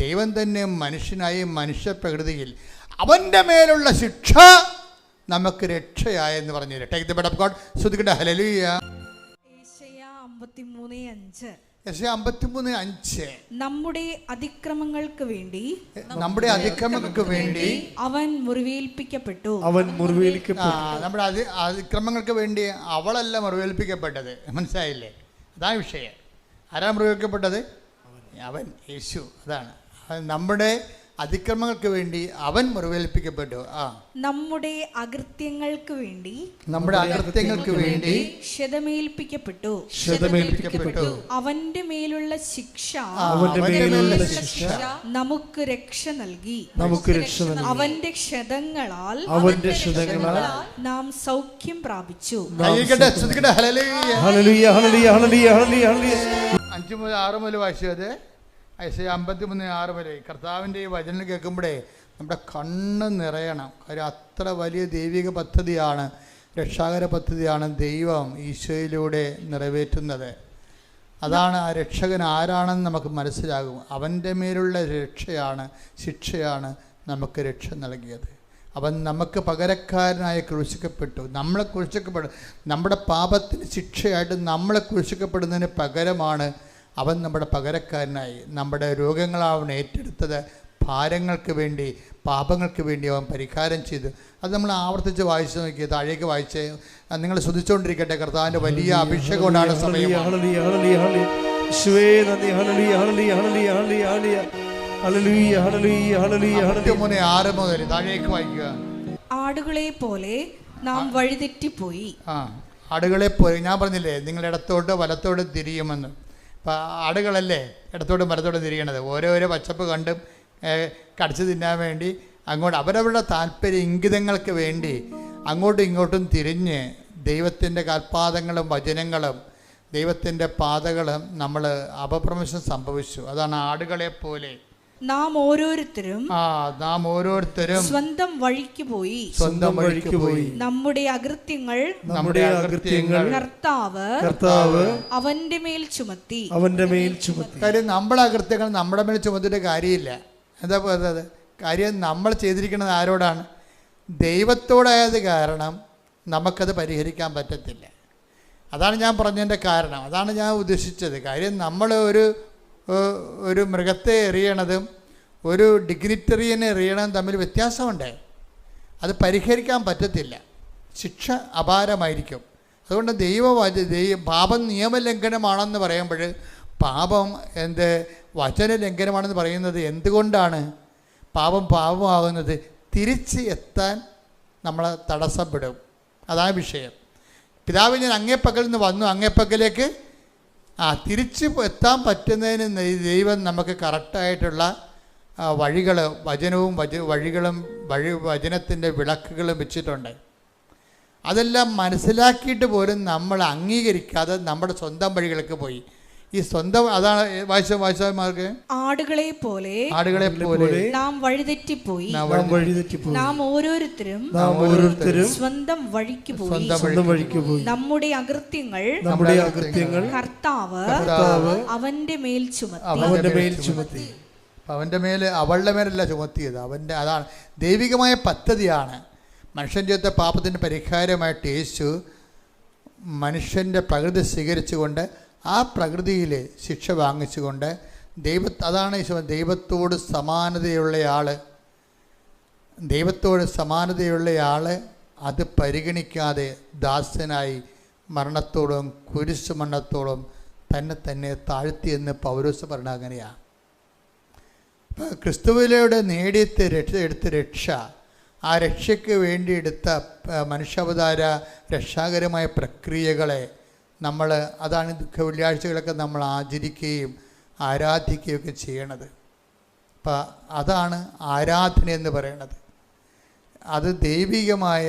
ദൈവം തന്നെ മനുഷ്യനായി മനുഷ്യപ്രകൃതിയിൽ അവൻ്റെ മേലുള്ള ശിക്ഷ നമുക്ക് രക്ഷയായെന്ന് പറഞ്ഞു. Take the word of God. സ്തുതിക്കട്ടെ. ഹല്ലേലൂയ. യെശയ്യാ 53:5 നമ്മുടെ അതിക്രമങ്ങൾക്ക് വേണ്ടി അവൻ മുറിവേൽപ്പിക്കപ്പെട്ടു. നമ്മുടെ അതിക്രമങ്ങൾക്ക് വേണ്ടി അവളല്ല മുറിവേൽപ്പിക്കപ്പെട്ടത്. മനസ്സിലായില്ലേ? അതാണ് വിഷയം. ആരാണ് മുറിവേൽക്കപ്പെട്ടത്? അവൻ, യേശു. അതാണ് നമ്മുടെ അതിക്രമങ്ങൾക്ക് വേണ്ടി അവൻ മുറിവേൽപ്പിക്കപ്പെട്ടു. നമ്മുടെ അകൃത്യങ്ങൾക്ക് വേണ്ടി ക്ഷതമേൽപ്പിക്കപ്പെട്ടു. അവന്റെ മേലുള്ള ശിക്ഷ നമുക്ക് രക്ഷ നൽകി. അവന്റെ ക്ഷതങ്ങളാൽ നാം സൗഖ്യം പ്രാപിച്ചു. 5-6 വായിച്ചത്. ഐസയ്യാ 53:6 കർത്താവിൻ്റെ ഈ വചനം കേൾക്കുമ്പോഴേ നമ്മുടെ കണ്ണ് നിറയണം. കാര്യം അത്ര വലിയ ദൈവിക പദ്ധതിയാണ്, രക്ഷാകര പദ്ധതിയാണ് ദൈവം ഈശോയിലൂടെ നിറവേറ്റുന്നത്. അതാണ് ആ രക്ഷകൻ ആരാണെന്ന് നമുക്ക് മനസ്സിലാകും. അവൻ്റെ മേലുള്ള ശിക്ഷയാണ് നമുക്ക് രക്ഷ നൽകിയത്. അവൻ നമുക്ക് പകരക്കാരനായി ക്രൂശിക്കപ്പെട്ടു. നമ്മളെ ക്രൂശിക്കപ്പെടും. നമ്മുടെ പാപത്തിന് ശിക്ഷയായിട്ട് നമ്മളെ ക്രൂശിക്കപ്പെടുന്നതിന് പകരമാണ് അവൻ നമ്മുടെ പകരക്കാരനായി. നമ്മുടെ രോഗങ്ങളവൻ ഏറ്റെടുത്തത്. ഭാരങ്ങൾക്ക് വേണ്ടി, പാപങ്ങൾക്ക് വേണ്ടി അവൻ പരിഹാരം ചെയ്തു. അത് നമ്മൾ ആവർത്തിച്ച് വായിച്ചു നോക്കി. താഴേക്ക് വായിച്ച് നിങ്ങൾ ശ്രദ്ധിച്ചുകൊണ്ടിരിക്കട്ടെ. കർത്താവിൻ്റെ വലിയ അഭിഷേകം കൊണ്ടാണ് സമയം. യേശുവേ നന്ദി. ഹല്ലേലൂയ ഹല്ലേലൂയ ഹല്ലേലൂയ ഹല്ലേലൂയ ഹല്ലേലൂയ ഹല്ലേലൂയ ഹല്ലേലൂയ ഹല്ലേലൂയ. 6 മുതൽ താഴേക്ക് വായിക്കുക. ആടുകളെ പോലെ നാം വഴിതെറ്റിപ്പോയി. ആടുകളെ പോലെ, ഞാൻ പറഞ്ഞില്ലേ നിങ്ങൾ ഇടത്തോട്ട് വലത്തോട്ട് തിരിയുമെന്ന്. അപ്പം ആടുകളല്ലേ ഇടത്തോട്ടും വലത്തോട്ടും തിരിയണത്. ഓരോരോ പച്ചപ്പ് കണ്ടും കടിച്ചു തിന്നാൻ വേണ്ടി അങ്ങോട്ട് അവരവരുടെ താല്പര്യ ഇംഗിതങ്ങൾക്ക് വേണ്ടി അങ്ങോട്ടും ഇങ്ങോട്ടും തിരിഞ്ഞ് ദൈവത്തിൻ്റെ കൽപ്പാദങ്ങളും വചനങ്ങളും ദൈവത്തിൻ്റെ പാതകളും നമ്മൾ അപഭ്രംശം സംഭവിച്ചു. അതാണ് ആടുകളെ പോലെ നാം ഓരോരുത്തരും സ്വന്തം വഴിക്ക് പോയി നമ്മുടെ അകൃത്യങ്ങൾ കർത്താവ് അവന്റെ മേൽ ചുമത്തി. കാര്യം നമ്മളെ അകൃത്യങ്ങൾ നമ്മുടെ മേൽ ചുമത്തിയിട്ട് കാര്യമില്ല. എന്താ പറയുന്നത്? കാര്യം നമ്മൾ ചെയ്തിരിക്കുന്നത് ആരോടാണ്? ദൈവത്തോടായത് കാരണം നമുക്കത് പരിഹരിക്കാൻ പറ്റത്തില്ല. അതാണ് ഞാൻ പറഞ്ഞതിൻ്റെ കാരണം, അതാണ് ഞാൻ ഉദ്ദേശിച്ചത്. കാര്യം നമ്മൾ ഒരു മൃഗത്തെ എറിയണതും ഒരു ഡിഗ്നിറ്ററിയനെ എറിയണതും തമ്മിൽ വ്യത്യാസമുണ്ട്. അത് പരിഹരിക്കാൻ പറ്റത്തില്ല, ശിക്ഷ അപാരമായിരിക്കും. അതുകൊണ്ട് പാപം നിയമലംഘനമാണെന്ന് പറയുമ്പോൾ പാപം വചന ലംഘനമാണെന്ന് പറയുന്നത് എന്തുകൊണ്ടാണ്? പാപമാകുന്നത് തിരിച്ച് എത്താൻ നമ്മളെ തടസ്സപ്പെടും. അതാണ് വിഷയം. പിതാവ് ഞാൻ അങ്ങേപ്പക്കൽ നിന്ന് വന്നു, അങ്ങേപ്പക്കലേക്ക് തിരിച്ച് എത്താൻ പറ്റുന്നതിന് ദൈവം നമുക്ക് കറക്റ്റായിട്ടുള്ള വഴികൾ, വചനത്തിൻ്റെ വിളക്കുകളും വെച്ചിട്ടുണ്ട്. അതെല്ലാം മനസ്സിലാക്കിയിട്ട് പോലും നമ്മൾ അംഗീകരിക്കാതെ നമ്മുടെ സ്വന്തം വഴികൾക്ക് പോയി. ഈ സ്വന്തം, അതാണ് വായിച്ചമാർക്ക് ആടുകളെ പോലെ നാം വഴിതെറ്റിപ്പോയി. നാം ഓരോരുത്തരും സ്വന്തം വഴിക്ക് പോയി. നമ്മുടെ അകൃത്യങ്ങൾ കർത്താവ് അവന്റെ മേൽ ചുമത്തി. അവൻ്റെ മേൽ, അവളുടെ മേലല്ല ചുമത്തിയത്, അവൻ്റെ. അതാണ് ദൈവികമായ പദ്ധതിയാണ്. മനുഷ്യൻ ചെയ്ത പാപത്തിൻ്റെ പരിഹാരമായിട്ട് യേശു മനുഷ്യൻ്റെ പ്രകൃതി സ്വീകരിച്ചുകൊണ്ട് ആ പ്രകൃതിയിൽ ശിക്ഷ വാങ്ങിച്ചുകൊണ്ട് അതാണ് ദൈവത്തോട് സമാനതയുള്ളയാൾ അത് പരിഗണിക്കാതെ ദാസനായി മരണത്തോളം കുരിശു മരണത്തോളം തന്നെ താഴ്ത്തിയെന്ന് പൗലോസ് പറഞ്ഞ അങ്ങനെയാണ്. ക്രിസ്തുവിലൂടെ എടുത്ത രക്ഷ, ആ രക്ഷയ്ക്ക് വേണ്ടി എടുത്ത മനുഷ്യാവതാര രക്ഷാകരമായ പ്രക്രിയകളെ അതാണ് ദുഃഖ വെള്ളിയാഴ്ചകളൊക്കെ നമ്മൾ ആചരിക്കുകയും ആരാധിക്കുകയൊക്കെ ചെയ്യണത്. അപ്പം അതാണ് ആരാധന എന്ന് പറയണത്. അത് ദൈവികമായ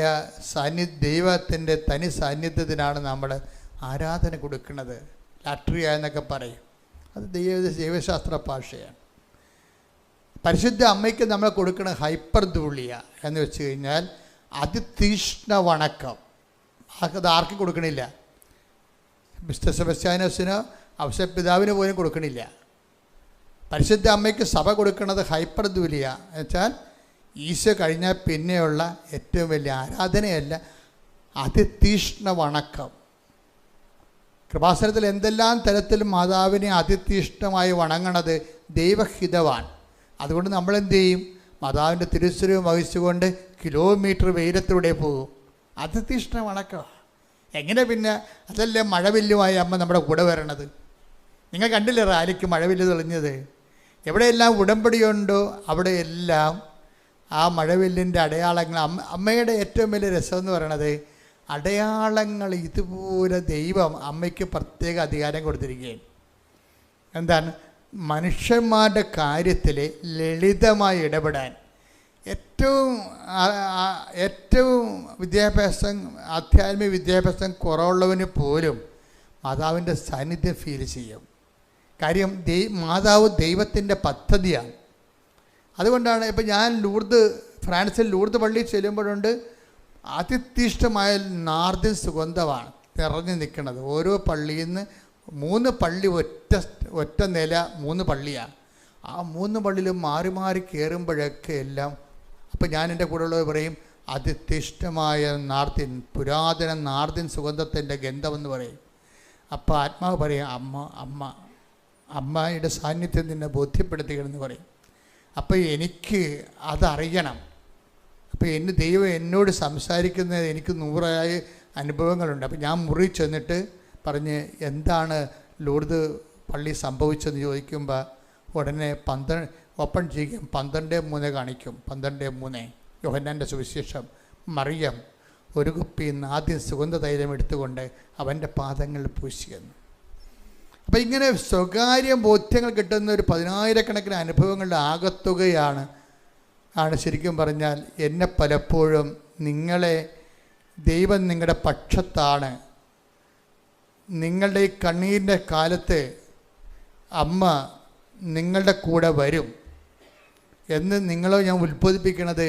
ദൈവത്തിൻ്റെ തനി സാന്നിധ്യത്തിനാണ് നമ്മൾ ആരാധന കൊടുക്കുന്നത്. ലാട്രിയ എന്നൊക്കെ പറയും, അത് ദൈവശാസ്ത്ര ഭാഷയാണ്. പരിശുദ്ധ അമ്മയ്ക്ക് നമ്മൾ കൊടുക്കുന്ന ഹൈപ്പർധൂളിയ എന്ന് വെച്ച് കഴിഞ്ഞാൽ അതിതീഷ്ണ വണക്കം. അത് ആർക്കും കൊടുക്കണില്ല. മിസ്റ്റർ സെബസ്ത്യാനോസിനോ ഔസേപ്പിതാവിന് പോലും കൊടുക്കണില്ല. പരിശുദ്ധ അമ്മയ്ക്ക് സഭ കൊടുക്കുന്നത് ഹൈപ്പർധൂലിയ എന്ന് വെച്ചാൽ ഈശോ കഴിഞ്ഞാൽ പിന്നെയുള്ള ഏറ്റവും വലിയ ആരാധനയല്ല, അതിതീഷ്ണ വണക്കം. കൃപാസനത്തിൽ എന്തെല്ലാം തരത്തിലും മാതാവിനെ അതിതീഷ്ണമായി വണങ്ങണത് ദൈവഹിതവാൻ. അതുകൊണ്ട് നമ്മളെന്ത് ചെയ്യും? മാതാവിൻ്റെ തിരുസ്വരൂപം വഹിച്ചുകൊണ്ട് കിലോമീറ്റർ വെയിലത്തൂടെ പോകും. അതിതീഷ്ണ വണക്കം. എങ്ങനെ പിന്നെ? അതല്ലേ മഴവില്ലുമായി അമ്മ നമ്മുടെ കൂടെ വരണത്. നിങ്ങൾ കണ്ടില്ലേ റാലിക്ക് മഴവില്ല് തെളിഞ്ഞത്? എവിടെയെല്ലാം ഉടമ്പടിയുണ്ടോ അവിടെയെല്ലാം ആ മഴവില്ലിൻ്റെ അടയാളങ്ങൾ. അമ്മയുടെ ഏറ്റവും വലിയ രസമെന്ന് പറയണത് അടയാളങ്ങൾ ഇതുപോലെ ദൈവം അമ്മയ്ക്ക് പ്രത്യേക അധികാരം കൊടുത്തിരിക്കുകയാണ്. എന്താണ്? മനുഷ്യന്മാരുടെ കാര്യത്തിൽ ലളിതമായി ഇടപെടാൻ. ഏറ്റവും വിദ്യാഭ്യാസം, ആധ്യാത്മിക വിദ്യാഭ്യാസം കുറവുള്ളവന് പോലും മാതാവിൻ്റെ സാന്നിധ്യം ഫീൽ ചെയ്യും. കാര്യം മാതാവ് ദൈവത്തിൻ്റെ പദ്ധതിയാണ്. അതുകൊണ്ടാണ് ഇപ്പം ഞാൻ ഫ്രാൻസിൽ ലൂർദ് പള്ളിയിൽ ചെല്ലുമ്പോഴുണ്ട് അതിതീഷ്ണമായ നാർദിൻ സുഗന്ധമാണ് നിറഞ്ഞു നിൽക്കുന്നത്. ഓരോ പള്ളിയിൽ നിന്ന് 3 പള്ളി ഒറ്റ നില 3 പള്ളിയാണ്. ആ 3 പള്ളിയിലും മാറി മാറി കയറുമ്പോഴൊക്കെ എല്ലാം. അപ്പം ഞാൻ എൻ്റെ കൂടെയുള്ളവർ പറയും അതിതീഷ്ണമായ നാർദിൻ, പുരാതന നാർദിൻ സുഗന്ധത്തിൻ്റെ ഗന്ധമെന്ന് പറയും. അപ്പോൾ ആത്മാവ് പറയും അമ്മയുടെ സാന്നിധ്യം നിന്നെ ബോധ്യപ്പെടുത്തുകയെന്ന് പറയും. അപ്പോൾ എനിക്ക് അതറിയണം. അപ്പോൾ ദൈവം എന്നോട് സംസാരിക്കുന്നത് എനിക്ക് 100 അനുഭവങ്ങളുണ്ട്. അപ്പോൾ ഞാൻ മുറി ചെന്നിട്ട് പറഞ്ഞ് എന്താണ് ലൂർദ് പള്ളി സംഭവിച്ചെന്ന് ചോദിക്കുമ്പോൾ ഉടനെ ഓപ്പൺ ചെയ്യും, 12:3 കാണിക്കും. 12:3 യോഹന്നാൻ്റെ സുവിശേഷം. മറിയം ഒരു കുപ്പി ആദ്യം സുഗന്ധതൈലം എടുത്തുകൊണ്ട് അവൻ്റെ പാദങ്ങളിൽ പൂശിയെന്നു. അപ്പം ഇങ്ങനെ സ്വകാര്യ ബോധ്യങ്ങൾ കിട്ടുന്ന ഒരു 10,000-കണക്കിന് അനുഭവങ്ങളുടെ ആകത്തുകയാണ് ശരിക്കും പറഞ്ഞാൽ എന്നെ പലപ്പോഴും നിങ്ങളെ ദൈവം നിങ്ങളുടെ പക്ഷത്താണ്, നിങ്ങളുടെ ഈ കണ്ണീരിൻ്റെ കാലത്ത് അമ്മ നിങ്ങളുടെ കൂടെ വരും എന്ന് നിങ്ങളെ ഞാൻ ഉത്ബോധിപ്പിക്കുന്നത്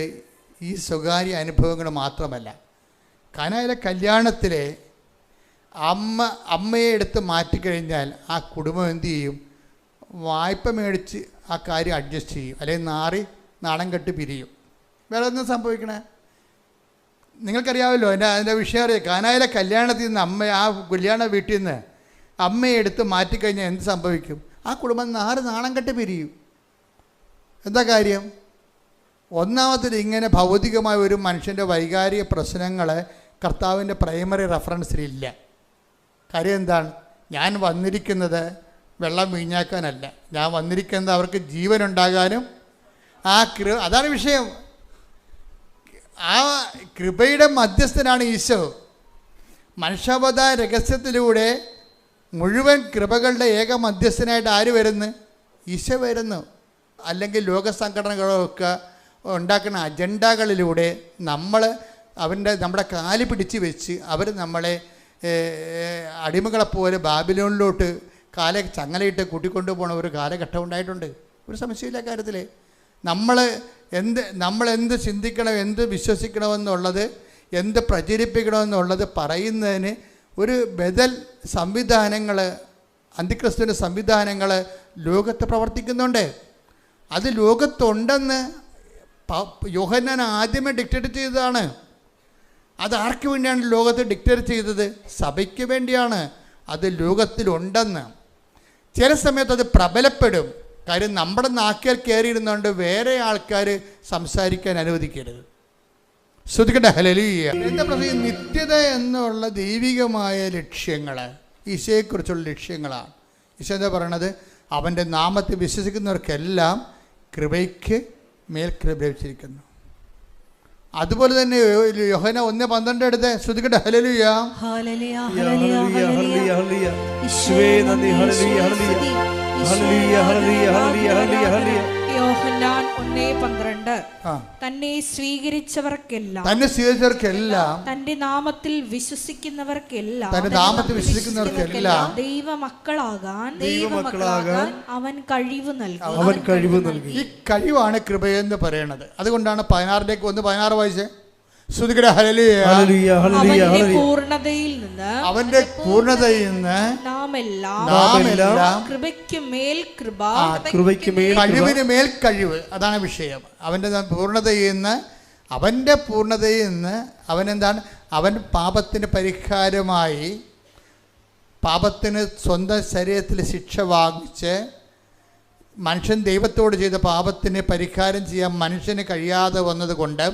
ഈ സ്വകാര്യ അനുഭവങ്ങൾ മാത്രമല്ല. കാനായിലെ കല്യാണത്തിലെ അമ്മയെ എടുത്ത് മാറ്റിക്കഴിഞ്ഞാൽ ആ കുടുംബം എന്തു ചെയ്യും? വായ്പ മേടിച്ച് ആ കാര്യം അഡ്ജസ്റ്റ് ചെയ്യും, അല്ലെങ്കിൽ നാണം കെട്ട് പിരിയും. വേറെ ഒന്നും സംഭവിക്കണേ നിങ്ങൾക്കറിയാമല്ലോ. അതിൻ്റെ വിഷയം അറിയാം. കാനായിലെ കല്യാണത്തിൽ നിന്ന് ആ കല്യാണ വീട്ടിൽ നിന്ന് അമ്മയെ എടുത്ത് മാറ്റിക്കഴിഞ്ഞാൽ എന്ത് സംഭവിക്കും? ആ കുടുംബം നാണം കെട്ട് പിരിയും. എന്താ കാര്യം? ഒന്നാമത്തിൽ ഇങ്ങനെ ഭൗതികമായ ഒരു മനുഷ്യൻ്റെ വൈകാരിക പ്രശ്നങ്ങൾ കർത്താവിൻ്റെ പ്രൈമറി റെഫറൻസിലില്ല. കാര്യം എന്താണ്? ഞാൻ വന്നിരിക്കുന്നത് വെള്ളം വീഞ്ഞാക്കാനല്ല, ഞാൻ വന്നിരിക്കുന്നത് അവർക്ക് ജീവനുണ്ടാകാനും അതാണ് വിഷയം. ആ കൃപയുടെ മധ്യസ്ഥനാണ് ഈശോ. മനുഷ്യാവതാര രഹസ്യത്തിലൂടെ മുഴുവൻ കൃപകളുടെ ഏക മധ്യസ്ഥനായിട്ട് ആര് വരുന്നു? ഈശോ വരുന്നു. അല്ലെങ്കിൽ ലോകസംഘടനകളൊക്കെ ഉണ്ടാക്കുന്ന അജണ്ടകളിലൂടെ നമ്മുടെ കാല് പിടിച്ച് വെച്ച് അവർ നമ്മളെ അടിമകളെപ്പോലെ ബാബിലോണിലോട്ട് ചങ്ങലയിട്ട് കൂട്ടിക്കൊണ്ടു പോകണ ഒരു കാലഘട്ടം ഉണ്ടായിട്ടുണ്ട്. ഒരു സംശയമില്ല കാര്യത്തിൽ. നമ്മൾ എന്ത് ചിന്തിക്കണം, എന്ത് വിശ്വസിക്കണമെന്നുള്ളത്, എന്ത് പ്രചരിപ്പിക്കണമെന്നുള്ളത് പറയുന്നതിന് ഒരു ബദൽ സംവിധാനങ്ങൾ, അന്തിക്രിസ്തുവിൻ്റെ സംവിധാനങ്ങൾ ലോകത്ത് പ്രവർത്തിക്കുന്നുണ്ട്. അത് ലോകത്തുണ്ടെന്ന് യോഹന്നാൻ ആദ്യമേ ഡിക്റ്റേറ്റ് ചെയ്തതാണ്. അത് ആർക്ക് വേണ്ടിയാണ് ലോകത്ത് ഡിക്റ്റേറ്റ് ചെയ്തത്? സഭയ്ക്ക് വേണ്ടിയാണ്. അത് ലോകത്തിലുണ്ടെന്ന്. ചില സമയത്ത് അത് പ്രബലപ്പെടും. കാര്യം നമ്മുടെ നാക്കിൽ കയറിയിരുന്നുകൊണ്ട് വേറെ ആൾക്കാർ സംസാരിക്കാൻ അനുവദിക്കരുത്. ശ്രദ്ധിക്കട്ടെ. ഹല്ലേലൂയ. എന്താ പറയുക? നിത്യത എന്നുള്ള ദൈവികമായ ലക്ഷ്യങ്ങൾ, ഈശോയെക്കുറിച്ചുള്ള ലക്ഷ്യങ്ങളാണ്. ഈശോ എന്താ പറയണത്? അവൻ്റെ നാമത്തിൽ വിശ്വസിക്കുന്നവർക്കെല്ലാം കൃപയ്ക്ക് മേൽ കൃപ ലഭിച്ചിരിക്കുന്നു. അതുപോലെ തന്നെ യോഹന്നാൻ 1:12 എടുത്ത് ശ്രദ്ധിക്കട്ടെ. ഹല്ലേലൂയ. ഹല്ലേലൂയ ഹല്ലേലൂയ ഹല്ലേലൂയ ഹല്ലേലൂയ. യേശുവേ നന്ദി. ഹല്ലേലൂയ ഹല്ലേലൂയ ഹല്ലേലൂയ ഹല്ലേലൂയ ഹല്ലേലൂയ ഹല്ലേലൂയ. യോഹന്നാൻ 1:12 തന്നെ സ്വീകരിച്ചവർക്കെല്ലാം തന്റെ നാമത്തിൽ വിശ്വസിക്കുന്നവർക്കെല്ലാം ദൈവമക്കളാകാൻ അവൻ കഴിവ് നൽകി. ഈ കഴിവാണ് കൃപയെന്ന് പറയണത്. അതുകൊണ്ടാണ് 16 വായിച്ചേ. അവന്റെ പൂർണ്ണതയിൽ നിന്ന് നാമെല്ലാം കഴിവിന് മേൽ കഴിവ്. അതാണ് വിഷയം. അവന്റെ പൂർണ്ണതയിൽ നിന്ന് അവനെന്താണ്? അവൻ പാപത്തിന് പരിഹാരമായി, പാപത്തിന് സ്വന്തം ശരീരത്തിൽ ശിക്ഷ വാങ്ങിച്ച് മനുഷ്യൻ ദൈവത്തോട് ചെയ്ത പാപത്തിന് പരിഹാരം ചെയ്യാൻ മനുഷ്യന് കഴിയാതെ വന്നതുകൊണ്ട്,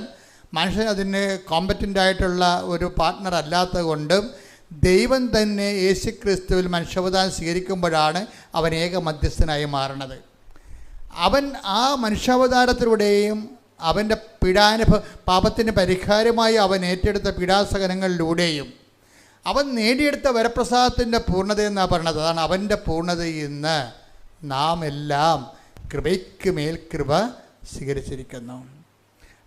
മനുഷ്യൻ അതിന് കോമ്പറ്റൻ്റ് ആയിട്ടുള്ള ഒരു പാർട്ട്ണർ അല്ലാത്തത് കൊണ്ടും ദൈവം തന്നെ യേശുക്രിസ്തുവിൽ മനുഷ്യാവതാരം സ്വീകരിക്കുമ്പോഴാണ് അവൻ ഏക മധ്യസ്ഥനായി മാറുന്നത്. അവൻ ആ മനുഷ്യാവതാരത്തിലൂടെയും അവൻ്റെ പാപത്തിന് പരിഹാരമായി അവൻ ഏറ്റെടുത്ത പീഡാസഹനങ്ങളിലൂടെയും അവൻ നേടിയെടുത്ത വരപ്രസാദത്തിൻ്റെ പൂർണ്ണത എന്നാണ് പറയണത്. അതാണ് അവൻ്റെ പൂർണ്ണതയിൽ നിന്ന് നാം എല്ലാം കൃപയ്ക്ക് മേൽ കൃപ സ്വീകരിച്ചിരിക്കുന്നു.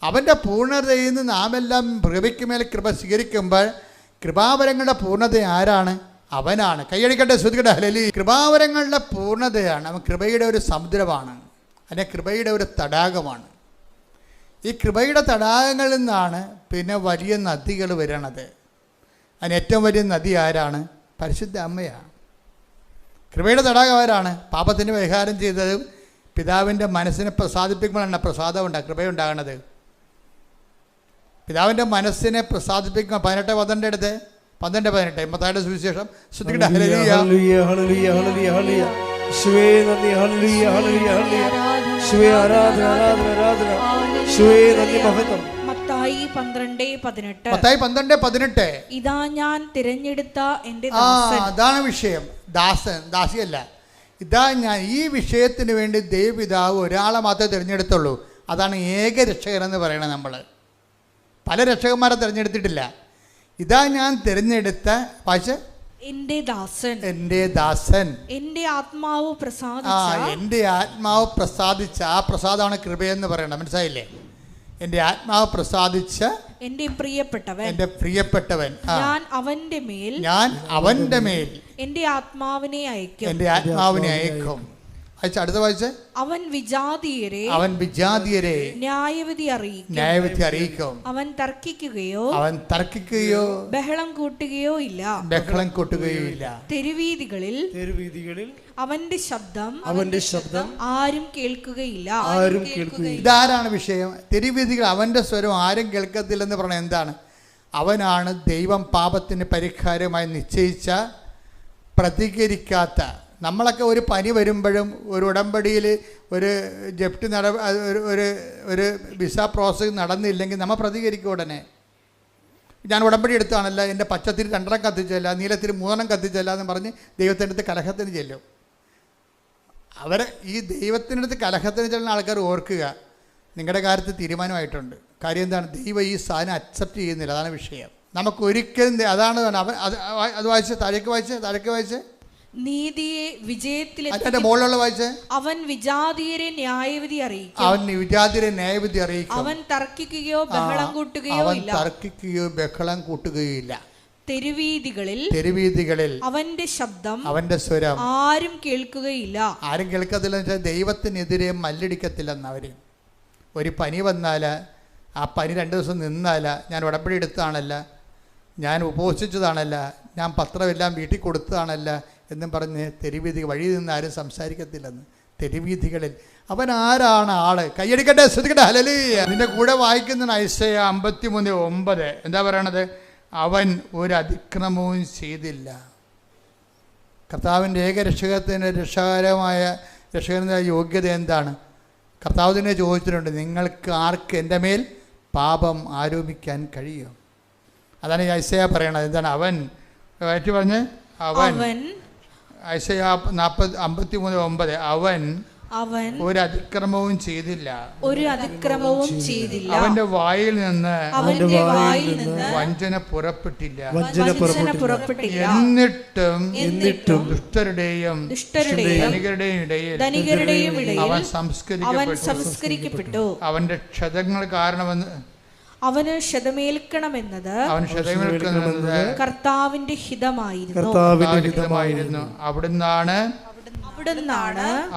അവൻ്റെ പൂർണ്ണതയിൽ നിന്ന് നാം എല്ലാം കൃപയ്ക്ക് മേൽ കൃപ സ്വീകരിക്കുമ്പോൾ കൃപാവരങ്ങളുടെ പൂർണ്ണത ആരാണ്? അവനാണ്. കൈയടിക്കട്ടെ, ശ്രദ്ധിക്കട്ടെ. ഹല്ലേലൂയ. കൃപാവരങ്ങളുടെ പൂർണ്ണതയാണ്. അവൻ കൃപയുടെ ഒരു സമുദ്രമാണ്, അതിൻ്റെ കൃപയുടെ ഒരു തടാകമാണ്. ഈ കൃപയുടെ തടാകങ്ങളിൽ നിന്നാണ് പിന്നെ വലിയ നദികൾ വരണത്. അതിന് ഏറ്റവും വലിയ നദി ആരാണ്? പരിശുദ്ധ അമ്മയാണ്. കൃപയുടെ തടാകം ആരാണ്? പാപത്തിന് പരിഹാരം ചെയ്തതും പിതാവിൻ്റെ മനസ്സിനെ പ്രസാദിപ്പിക്കുമ്പോഴാണ് പ്രസാദം കൃപയുണ്ടാകണത്. പിതാവിൻ്റെ മനസ്സിനെ പ്രസാദിപ്പിക്കുക. 18:12 എടുത്ത് 12:18 മത്തായിയുടെ സുവിശേഷം. ശ്രദ്ധിക്കട്ടെ. ഹല്ലേലൂയ ഹല്ലേലൂയ ഹല്ലേലൂയ ഹല്ലേലൂയ. യേശുവേ നന്ദി. ഹല്ലേലൂയ ഹല്ലേലൂയ ഹല്ലേലൂയ. യേശുവേ ആരാധന ആരാധന ആരാധന. യേശുവേ നന്ദി മഹത്വം. മത്തായി 12:18. മത്തായി 12:18. ഇതാ ഞാൻ തിരഞ്ഞെടുത്ത എൻ്റെ ദാസൻ. അതാണ് വിഷയം. ദാസൻ, ദാസിയല്ല. ഇതാ ഞാൻ ഈ വിഷയത്തിന് വേണ്ടി ദൈവപിതാവ് ഒരാളെ മാത്രമേ തിരഞ്ഞെടുത്തുള്ളൂ. അതാണ് ഏക രക്ഷകനെന്ന് പറയണത്. നമ്മൾ പല രക്ഷകന്മാരെ തിരഞ്ഞെടുത്തിട്ടില്ല. ഇതാ ഞാൻ തിരഞ്ഞെടുത്ത പക്ഷേ എന്റെ ദാസൻ, എൻ്റെ ദാസൻ, എന്റെ ആത്മാവ് എൻ്റെ ആത്മാവ് പ്രസാദിച്ച, ആ പ്രസാദമാണ് കൃപയെന്ന് പറയണം. മനസ്സിലായില്ലേ? എൻ്റെ ആത്മാവ് പ്രസാദിച്ച എന്റെ പ്രിയപ്പെട്ടവൻ, എൻ്റെ പ്രിയപ്പെട്ടവൻ, ഞാൻ അവന്റെ മേൽ എന്റെ ആത്മാവിനെ അയക്കും, എൻ്റെ ആത്മാവിനെ അയക്കും. അടുത്ത വായിച്ച് അവൻ വിജാതിയരെ ന്യായവിധി അറിയിക്കും. അവൻ തർക്കിക്കുകയോ ബഹളം കൂട്ടുകയോ ഇല്ല. തെരുവീതികളിൽ അവന്റെ ശബ്ദം ആരും കേൾക്കുകയില്ല. ഇതാരാണ് വിഷയം? തെരുവീതികൾ അവന്റെ സ്വരം ആരും കേൾക്കത്തില്ലെന്ന് പറഞ്ഞാൽ എന്താണ്? അവനാണ് ദൈവം പാപത്തിന് പരിഹാരമായി നിശ്ചയിച്ച, പ്രതികരിക്കാത്ത. നമ്മളൊക്കെ ഒരു പനി വരുമ്പോഴും ഒരു ഉടമ്പടിയിൽ ഒരു ജപ്തി ഒരു വിസ പ്രോസസ് നടന്നില്ലെങ്കിൽ നമ്മൾ പ്രതികരിക്കും ഉടനെ. ഞാൻ ഉടമ്പടി എടുത്താണല്ല, എൻ്റെ പച്ചത്തിരി 2 കത്തിച്ചല്ല, നീലത്തിരി 3 കത്തിച്ചല്ല എന്ന് പറഞ്ഞ് ദൈവത്തിൻ്റെ അടുത്ത് കലഹത്തിന് ചെല്ലും. ഈ ദൈവത്തിൻ്റെ അടുത്ത് കലഹത്തിന് ചെല്ലുന്ന ആൾക്കാർ ഓർക്കുക, നിങ്ങളുടെ കാര്യത്തിൽ തീരുമാനമായിട്ടുണ്ട്. കാര്യം എന്താണ്? ദൈവം ഈ സാധനം അക്സെപ്റ്റ് ചെയ്യുന്നില്ല. അതാണ് വിഷയം. നമുക്കൊരിക്കലും അതാണ് അത് വായിച്ച് താഴേക്ക് വായിച്ച് നീതിയെ വിജയത്തിൽ അവൻ വിജാതിയരെ ന്യായവിധി അറിയിക്കും. അവൻ തർക്കിക്കുകയോ ബഹളം കൂട്ടുകയോ ഇല്ല. തെരുവീതികളിൽ അവന്റെ സ്വരം ആരും കേൾക്കുകയില്ല. ദൈവത്തിനെതിരെ മല്ലടിക്കത്തില്ലെന്ന്. അവര് ഒരു പനി വന്നാൽ ആ പനി 2 ദിവസം നിന്നാൽ, ഞാൻ ഉടമ്പടി എടുത്താണല്ല, ഞാൻ ഉപവസിച്ചതാണല്ല, ഞാൻ പത്രമെല്ലാം വീട്ടിൽ കൊടുത്തതാണല്ല എന്നും പറഞ്ഞ് തെരുവീതി വഴി നിന്ന് ആരും സംസാരിക്കത്തില്ലെന്ന്. തെരുവീതികളിൽ അവൻ ആരാണ്? ആള് കൈയടിക്കട്ടെ, ശ്രദ്ധിക്കട്ടെ, ഹല്ലേലൂയ. ഇതിൻ്റെ കൂടെ വായിക്കുന്ന ഐസയ 53:9 എന്താ പറയണത്? അവൻ ഒരു അതിക്രമവും ചെയ്തില്ല. കർത്താവിൻ്റെ ഏകരക്ഷകത്തിൻ്റെ രക്ഷകൻ്റെ യോഗ്യത എന്താണ്? കർത്താവ് തന്നെ ചോദിച്ചിട്ടുണ്ട്, നിങ്ങൾക്ക് ആർക്ക് എൻ്റെ മേൽ പാപം ആരോപിക്കാൻ കഴിയും? അതാണ് ഈ ഐസയ പറയണത്. എന്താണ്? അവൻ പറഞ്ഞ് അവൻ ഐസയ 53:9 അവൻ ഒരു അതിക്രമവും ചെയ്തില്ല. അവന്റെ വായിൽ നിന്ന് വഞ്ചന പുറപ്പെട്ടില്ല. എന്നിട്ടും ദുഷ്ടരുടെയും ധനികരുടെയും ഇടയിൽ അവൻ സംസ്കരിക്കപ്പെട്ടു. അവന്റെ ക്ഷതങ്ങൾ കാരണമെന്ന് അവന് ക്ഷതമേൽക്കണമെന്നത് കർത്താവിന്റെ ഹിതമായിരുന്നു. അവിടുന്നാണ്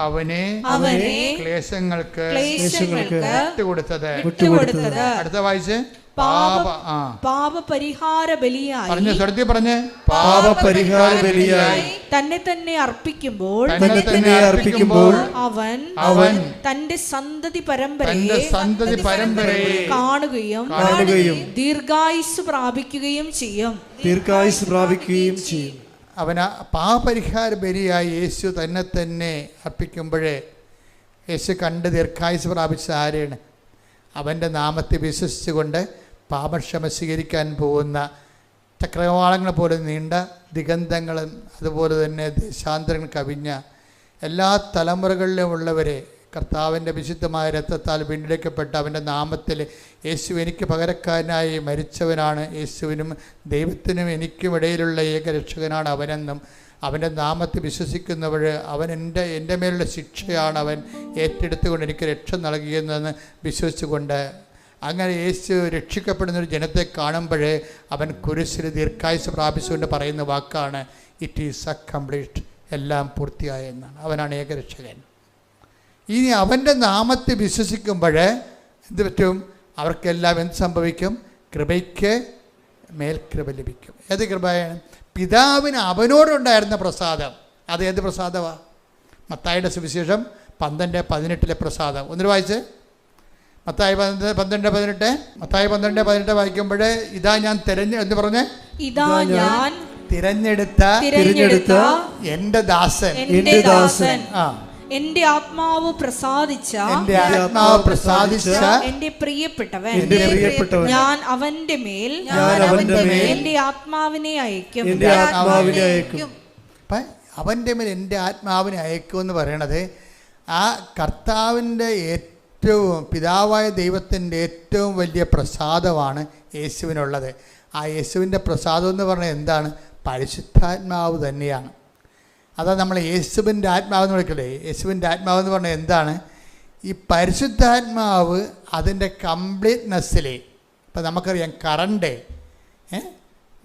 അവനെ ക്ലേശങ്ങൾക്ക് വിട്ടുകൊടുത്തത്. അടുത്ത വായിച്ച് പാപപരിഹാര ബലിയായി തന്നെ തന്നെ അർപ്പിക്കുമ്പോൾ അവൻ തന്റെ സന്തതി പരമ്പരയെ കാണുകയും ദീർഘായുസ് പ്രാപിക്കുകയും ചെയ്യും. അവൻ പാപപരിഹാര ബലിയായി യേശു തന്നെ അർപ്പിക്കുമ്പോഴേ യേശു കണ്ട് ദീർഘായുസ് പ്രാപിച്ച ആരെയാണ്? അവൻ്റെ നാമത്തെ വിശ്വസിച്ചുകൊണ്ട് പാപക്ഷമ സ്വീകരിക്കാൻ പോകുന്ന ചക്രവാളങ്ങൾ പോലെ നീണ്ട ദിഗന്ധങ്ങളും അതുപോലെ തന്നെ ദേശാന്തരങ്ങൾ കവിഞ്ഞ എല്ലാ തലമുറകളിലും ഉള്ളവരെ കർത്താവിൻ്റെ വിശുദ്ധമായ രക്തത്താൽ വീണ്ടെടുക്കപ്പെട്ട അവൻ്റെ നാമത്തിൽ യേശു എനിക്ക് പകരക്കാരനായി മരിച്ചവനാണ്. യേശുവിനും ദൈവത്തിനും എനിക്കും ഇടയിലുള്ള ഏകരക്ഷകനാണ് അവനെന്നും അവൻ്റെ നാമത്തിൽ വിശ്വസിക്കുന്നവർ അവൻ എൻ്റെ മേലുള്ള ശിക്ഷയാണ് അവൻ ഏറ്റെടുത്തുകൊണ്ട് എനിക്ക് രക്ഷ നൽകിയെന്ന് വിശ്വസിച്ചുകൊണ്ട് അങ്ങനെ യേശു രക്ഷിക്കപ്പെടുന്നൊരു ജനത്തെ കാണുമ്പോഴേ അവൻ കുരിശിൽ ദീർഘായുസ് പ്രാപിച്ചുകൊണ്ട് പറയുന്ന വാക്കാണ് ഇറ്റ് ഈസ് അക്കംപ്ലീറ്റ്, എല്ലാം പൂർത്തിയായെന്നാണ്. അവനാണ് ഏകരക്ഷകൻ. ഇനി അവൻ്റെ നാമത്തിൽ വിശ്വസിക്കുമ്പോൾ എന്ത് പറ്റും? അവർക്കെല്ലാം എന്ത് സംഭവിക്കും? കൃപയ്ക്ക് മേൽകൃപ ലഭിക്കും. ഏത് കൃപയാണ്? പിതാവിന് അവനോടുണ്ടായിരുന്ന പ്രസാദം. അത് ഏത് പ്രസാദമാണ്? മത്തായിയുടെ സുവിശേഷം 12:18 പ്രസാദം. ഒന്നിന് വായിച്ച് മത്തായി 12:18 വായിക്കുമ്പോൾ ഇതാ ഞാൻ തിരഞ്ഞെടുത്ത എൻ്റെ ദാസൻ എന്റെ ആത്മാവ് പ്രസാദിച്ച എന്റെ പ്രിയപ്പെട്ടവൻ ഞാൻ അവന്റെ മേൽ എന്റെ ആത്മാവിനെ അയക്കും. അവൻ്റെ മേൽ എൻ്റെ ആത്മാവിനെ അയക്കുമെന്ന് പറയണത് ആ കർത്താവിൻ്റെ ഏറ്റവും പിതാവായ ദൈവത്തിൻ്റെ ഏറ്റവും വലിയ പ്രസാദമാണ് യേശുവിനുള്ളത്. ആ യേശുവിൻ്റെ പ്രസാദം എന്ന് പറഞ്ഞാൽ എന്താണ്? പരിശുദ്ധാത്മാവ് തന്നെയാണ്. അതാ നമ്മൾ യേശുവിൻ്റെ ആത്മാവെന്ന് വിളിക്കല്ലേ. യേശുവിൻ്റെ ആത്മാവെന്ന് പറഞ്ഞാൽ എന്താണ്? ഈ പരിശുദ്ധാത്മാവ് അതിൻ്റെ കംപ്ലീറ്റ്നെസ്സിൽ, ഇപ്പം നമുക്കറിയാം കറണ്ട്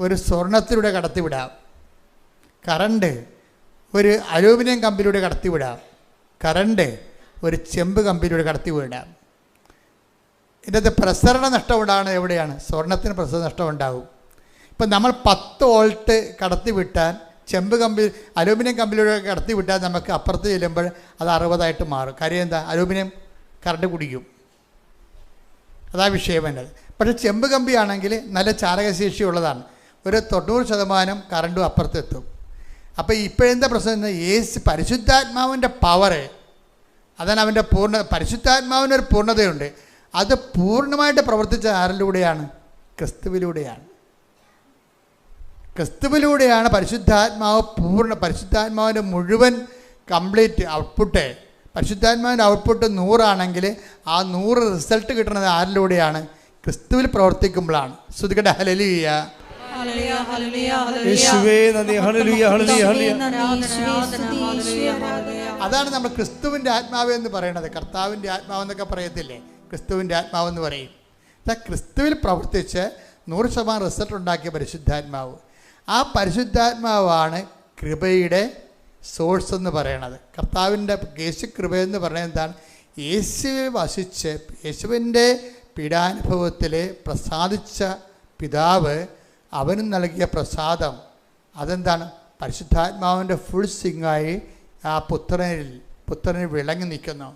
ഒരു സ്വർണത്തിലൂടെ കടത്തിവിടാം, കറണ്ട് ഒരു അലൂമിനിയം കമ്പിലൂടെ കടത്തിവിടാം, കറണ്ട് ഒരു ചെമ്പ് കമ്പിലൂടെ കടത്തിവിടാം. ഇതിൻ്റെ പ്രസരണ നഷ്ടം ഉണ്ടാകുന്നത് എവിടെയാണ്? സ്വർണത്തിന് പ്രസരണ നഷ്ടം ഉണ്ടാകും. ഇപ്പം നമ്മൾ 10 വോൾട്ട് കടത്തിവിട്ടാൽ ചെമ്പ് കമ്പി അലൂമിനിയം കമ്പിലൂടെ കടത്തിവിട്ടാൽ നമുക്ക് അപ്പുറത്ത് ചെല്ലുമ്പോൾ അത് 60 മാറും. കാര്യം എന്താ? അലൂമിനിയം കറണ്ട് കുടിക്കും. അതാ വിഷയം വേണ്ടത്. പക്ഷേ ചെമ്പ് കമ്പിയാണെങ്കിൽ നല്ല ചാലകശേഷി ഉള്ളതാണ്. ഒരു 90% കറണ്ടും അപ്പുറത്തെത്തും. അപ്പോൾ ഇപ്പോഴെന്താ പ്രശ്നം? പരിശുദ്ധാത്മാവിൻ്റെ പവറ്, അതാണ് അവൻ്റെ പരിശുദ്ധാത്മാവിനൊരു പൂർണ്ണതയുണ്ട്. അത് പൂർണ്ണമായിട്ട് പ്രവർത്തിച്ച ആരിലൂടെയാണ്? ക്രിസ്തുവിലൂടെയാണ്. ക്രിസ്തുവിലൂടെയാണ് പരിശുദ്ധാത്മാവിൻ്റെ മുഴുവൻ കംപ്ലീറ്റ് ഔട്ട്പുട്ട്. പരിശുദ്ധാത്മാവിൻ്റെ ഔട്ട്പുട്ട് 100 ആണെങ്കിൽ ആ 100 റിസൾട്ട് കിട്ടുന്നത് ആരിലൂടെയാണ്? ക്രിസ്തുവിൽ പ്രവർത്തിക്കുമ്പോഴാണ്. ശ്രുതികട്ടെ ഹല്ലേലൂയ. അതാണ് നമ്മൾ ക്രിസ്തുവിൻ്റെ ആത്മാവ് എന്ന് പറയുന്നത്. കർത്താവിൻ്റെ ആത്മാവെന്നൊക്കെ പറയത്തില്ലേ? ക്രിസ്തുവിൻ്റെ ആത്മാവെന്ന് പറയും. ക്രിസ്തുവിൽ പ്രവർത്തിച്ച് 100% റിസൾട്ട് ഉണ്ടാക്കിയ പരിശുദ്ധാത്മാവ്. ആ പരിശുദ്ധാത്മാവാണ് കൃപയുടെ സോഴ്സ് എന്ന് പറയണത്. കർത്താവിൻ്റെ യേശു കൃപയെന്ന് പറയുന്നത് എന്താണ്? യേശുവിൽ വസിച്ച് യേശുവിൻ്റെ പീഡാനുഭവത്തിൽ പ്രസാദിച്ച പിതാവ് അവനും നൽകിയ പ്രസാദം അതെന്താണ്? പരിശുദ്ധാത്മാവിൻ്റെ ഫുൾ സിംഗായി ആ പുത്രനിൽ വിളങ്ങി നിൽക്കുന്നു.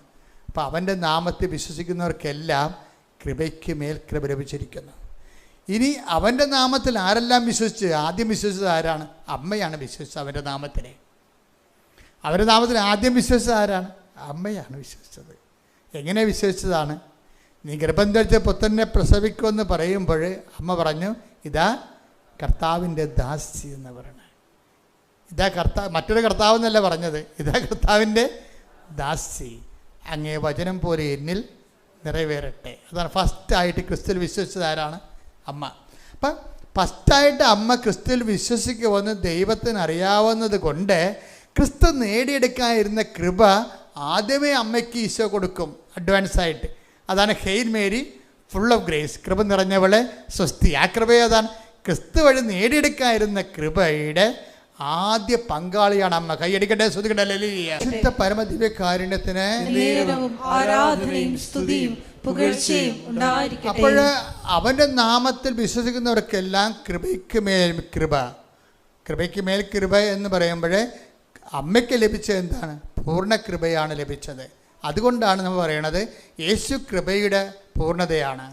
അപ്പോൾ അവൻ്റെ നാമത്തിൽ വിശ്വസിക്കുന്നവർക്കെല്ലാം കൃപയ്ക്ക് മേൽ കൃപ ലഭിച്ചിരിക്കുന്നു. ഇനി അവൻ്റെ നാമത്തിൽ ആരെല്ലാം വിശ്വസിച്ച്? ആദ്യം വിശ്വസിച്ചത് ആരാണ്? അമ്മയാണ് വിശ്വസിച്ചത്. അവൻ്റെ നാമത്തിൽ ആദ്യം വിശ്വസിച്ചത് ആരാണ്? അമ്മയാണ് വിശ്വസിച്ചത്. എങ്ങനെ വിശ്വസിച്ചതാണ്? നീ ഗർഭം ധരിച്ച പുത്രനെ പ്രസവിക്കുമെന്ന് പറയുമ്പോൾ അമ്മ പറഞ്ഞു, ഇതാ കർത്താവിൻ്റെ ദാസി എന്ന് പറയണേ. ഇതാ മറ്റൊരു കർത്താവ് എന്നല്ല പറഞ്ഞത്, ഇതാ കർത്താവിൻ്റെ ദാസി, അങ്ങേ വചനം പോലെ എന്നിൽ നിറവേറട്ടെ. അതാണ് ഫസ്റ്റായിട്ട് ക്രിസ്തുവിൽ വിശ്വസിച്ചത് ആരാണ്? അമ്മ. അപ്പം ഫസ്റ്റായിട്ട് അമ്മ ക്രിസ്തുവിൽ വിശ്വസിക്കുമെന്ന് ദൈവത്തിന് അറിയാവുന്നത് കൊണ്ട് ക്രിസ്തു നേടിയെടുക്കാനിരുന്ന കൃപ ആദ്യമേ അമ്മയ്ക്ക് ഈശോ കൊടുക്കും അഡ്വാൻസായിട്ട്. അതാണ് hail Mary full of grace, കൃപ നിറഞ്ഞവളെ സ്വസ്തി. ആ കൃപയെ അതാണ് ക്രിസ്തു വഴി നേടിയെടുക്കാനിരുന്ന കൃപയുടെ ആദ്യ പങ്കാളിയാണ് അമ്മ. കൈയടിക്കട്ടെ, ശ്രുതിക്കട്ടെ. ഹല്ലേലൂയ. പരമദിവ്യ കാരുണ്യത്തിന് ആരാധനയും സ്തുതിയും പുകഴ്ചയും ഉണ്ടായിരിക്കട്ടെ. അപ്പോൾ അവൻ്റെ നാമത്തിൽ വിശ്വസിക്കുന്നവർക്കെല്ലാം കൃപയ്ക്ക് മേൽ കൃപ. കൃപയ്ക്ക് മേൽ കൃപ എന്ന് പറയുമ്പോൾ അമ്മയ്ക്ക് ലഭിച്ചത് എന്താണ്? പൂർണ്ണ കൃപയാണ് ലഭിച്ചത്. അതുകൊണ്ടാണ് നമ്മൾ പറയണത് യേശു കൃപയുടെ പൂർണ്ണതയാണ്.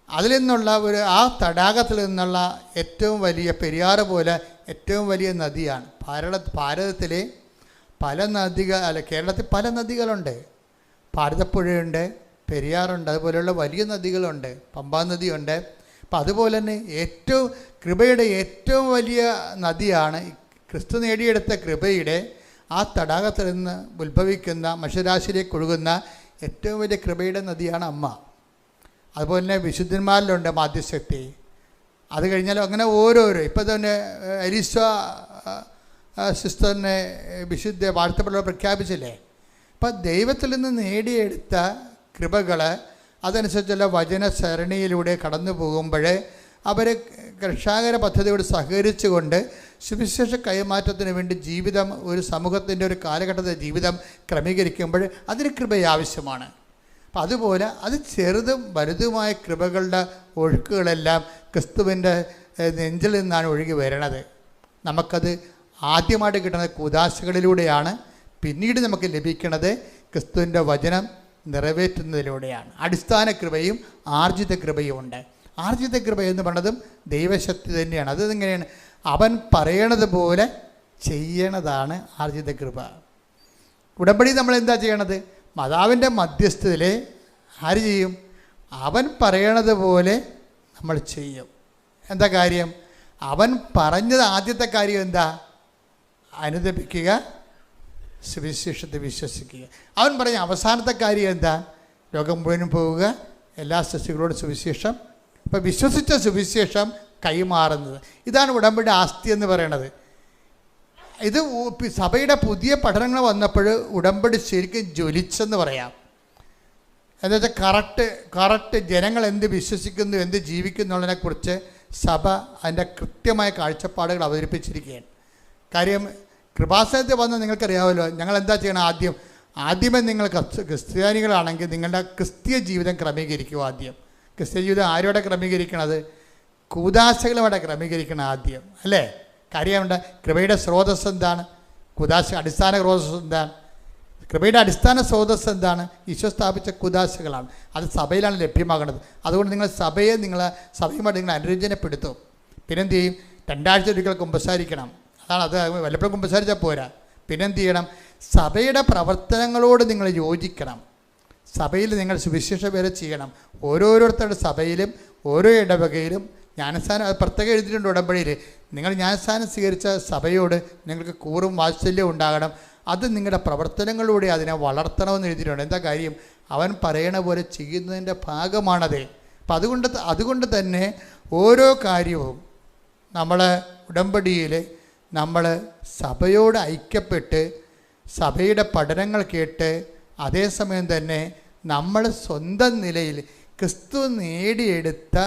അതിൽ നിന്നുള്ള ആ തടാകത്തിൽ നിന്നുള്ള ഏറ്റവും വലിയ പെരിയാറ് പോലെ ഏറ്റവും വലിയ നദിയാണ്. ഭാരതത്തിലെ പല കേരളത്തിൽ പല നദികളുണ്ട്. ഭാരതപ്പുഴയുണ്ട്, പെരിയാറുണ്ട്, അതുപോലെയുള്ള വലിയ നദികളുണ്ട്, പമ്പാ നദിയുണ്ട്. അപ്പം അതുപോലെ തന്നെ കൃപയുടെ ഏറ്റവും വലിയ നദിയാണ് ക്രിസ്തു നേടിയെടുത്ത കൃപയുടെ ആ തടാകത്തിൽ നിന്ന് ഉത്ഭവിക്കുന്ന മനുഷ്യരാശിയിലേക്ക് ഒഴുകുന്ന ഏറ്റവും വലിയ കൃപയുടെ നദിയാണ് അമ്മ. അതുപോലെ തന്നെ വിശുദ്ധന്മാരിലുണ്ട് മാധ്യശക്തി. അത് കഴിഞ്ഞാൽ അങ്ങനെ ഓരോരോ ഇപ്പം തന്നെ അലീസ സിസ്റ്ററിനെ വിശുദ്ധ വാഴ്ത്തപ്പെട്ടവർ പ്രഖ്യാപിച്ചില്ലേ. അപ്പം ദൈവത്തിൽ നിന്ന് നേടിയെടുത്ത കൃപകൾ അതനുസരിച്ചുള്ള വചന സരണിയിലൂടെ കടന്നു പോകുമ്പോൾ അവർ രക്ഷാകര പദ്ധതിയോട് സഹകരിച്ചുകൊണ്ട് സുവിശേഷ കൈമാറ്റത്തിന് വേണ്ടി ജീവിതം, ഒരു സമൂഹത്തിൻ്റെ ഒരു കാലഘട്ടത്തിലെ ജീവിതം ക്രമീകരിക്കുമ്പോൾ അതിന് കൃപ ആവശ്യമാണ്. അപ്പം അതുപോലെ അത് ചെറുതും വലുതുമായ കൃപകളുടെ ഒഴുക്കുകളെല്ലാം ക്രിസ്തുവിൻ്റെ നെഞ്ചിൽ നിന്നാണ് ഒഴുകി വരണത്. നമുക്കത് ആദ്യമായിട്ട് കിട്ടുന്നത് കൂദാശകളിലൂടെയാണ്. പിന്നീട് നമുക്ക് ലഭിക്കുന്നത് ക്രിസ്തുവിൻ്റെ വചനം നിറവേറ്റുന്നതിലൂടെയാണ്. അടിസ്ഥാന കൃപയും ആർജിത കൃപയും ഉണ്ട്. ആർജിത കൃപ എന്ന് പറയുന്നതും ദൈവശക്തി തന്നെയാണ്. അതെങ്ങനെയാണ്? അവൻ പറയണത് പോലെ ചെയ്യണതാണ് ആർജിത കൃപ. ഉടമ്പടി നമ്മൾ എന്താ ചെയ്യണത്? മാതാവിൻ്റെ മധ്യസ്ഥതയിൽ ആര് ചെയ്യും? അവൻ പറയണത് പോലെ നമ്മൾ ചെയ്യും. എന്താ കാര്യം? അവൻ പറഞ്ഞത് ആദ്യത്തെ കാര്യം എന്താ? അനുദപിക്കുക, സുവിശേഷത്തെ വിശ്വസിക്കുക. അവൻ പറഞ്ഞ അവസാനത്തെ കാര്യം എന്താ? ലോകം മുഴുവനും പോവുക, എല്ലാ സൃഷ്ടികളോടും സുവിശേഷം. അപ്പോൾ വിശ്വസിച്ച സുവിശേഷം കൈമാറുന്നത്, ഇതാണ് ഉടമ്പടി ആസ്തി എന്ന് പറയുന്നത്. ഇത് സഭയുടെ പുതിയ പഠനങ്ങൾ വന്നപ്പോൾ ഉടമ്പടി ശരിക്കും ജ്വലിച്ചെന്ന് പറയാം. എന്താ വെച്ചാൽ കറക്റ്റ് ജനങ്ങൾ എന്ത് വിശ്വസിക്കുന്നു, എന്ത് ജീവിക്കുന്നു എന്നുള്ളതിനെക്കുറിച്ച് സഭ അതിൻ്റെ കൃത്യമായ കാഴ്ചപ്പാടുകൾ അവതരിപ്പിച്ചിരിക്കുകയാണ്. കാര്യം കൃപാസനത്തിൽ വന്ന് നിങ്ങൾക്കറിയാമല്ലോ, ഞങ്ങൾ എന്താ ചെയ്യണം? ആദ്യമേ നിങ്ങൾ ക്രിസ്ത്യാനികളാണെങ്കിൽ നിങ്ങളുടെ ക്രിസ്തീയ ജീവിതം ക്രമീകരിക്കുക. ആദ്യം ക്രിസ്തീയ ജീവിതം ആരോടെ ക്രമീകരിക്കണത്? കൂദാശകളുടെ ക്രമീകരിക്കണം ആദ്യം, അല്ലേ? കാര്യമുണ്ട്. കൃപയുടെ സ്രോതസ് എന്താണ്? അടിസ്ഥാന സ്രോതസ് എന്താണ്? കൃപയുടെ അടിസ്ഥാന സ്രോതസ് എന്താണ്? ഈശോ സ്ഥാപിച്ച കുദാശകളാണ്. അത് സഭയിലാണ് ലഭ്യമാകുന്നത്. അതുകൊണ്ട് നിങ്ങൾ സഭയുമായിട്ട് നിങ്ങൾ അനുരഞ്ജനപ്പെടുത്തും. പിന്നെന്ത് ചെയ്യും? 2 ആഴ്ച ഒരിക്കൽ കുമ്പസാരിക്കണം. അത് വല്ലപ്പോഴും കുമ്പസാരിച്ചാൽ പോരാ. പിന്നെന്ത് ചെയ്യണം? സഭയുടെ പ്രവർത്തനങ്ങളോട് നിങ്ങൾ യോജിക്കണം. സഭയിൽ നിങ്ങൾ സുവിശേഷ വേല ചെയ്യണം. ഓരോരുത്തരുടെ സഭയിലും ഓരോ ഇടവകയിലും ജ്ഞാനസ്ഥാനം, അത് പ്രത്യേകം എഴുതിയിട്ടുണ്ട് ഉടമ്പടിയിൽ. നിങ്ങൾ ജ്ഞാനസ്ഥാനം സ്വീകരിച്ച സഭയോട് നിങ്ങൾക്ക് കൂറും വാത്സല്യം ഉണ്ടാകണം. അത് നിങ്ങളുടെ പ്രവർത്തനങ്ങളിലൂടെ അതിനെ വളർത്തണമെന്ന് എഴുതിയിട്ടുണ്ട്. എന്താ കാര്യം? അവൻ പറയണ പോലെ ചെയ്യുന്നതിൻ്റെ ഭാഗമാണത്. അപ്പം അതുകൊണ്ട് തന്നെ ഓരോ കാര്യവും നമ്മൾ ഉടമ്പടിയിൽ നമ്മൾ സഭയോട് ഐക്യപ്പെട്ട് സഭയുടെ പഠനങ്ങൾ കേട്ട് അതേസമയം തന്നെ നമ്മൾ സ്വന്തം നിലയിൽ ക്രിസ്തു നേടിയെടുത്ത,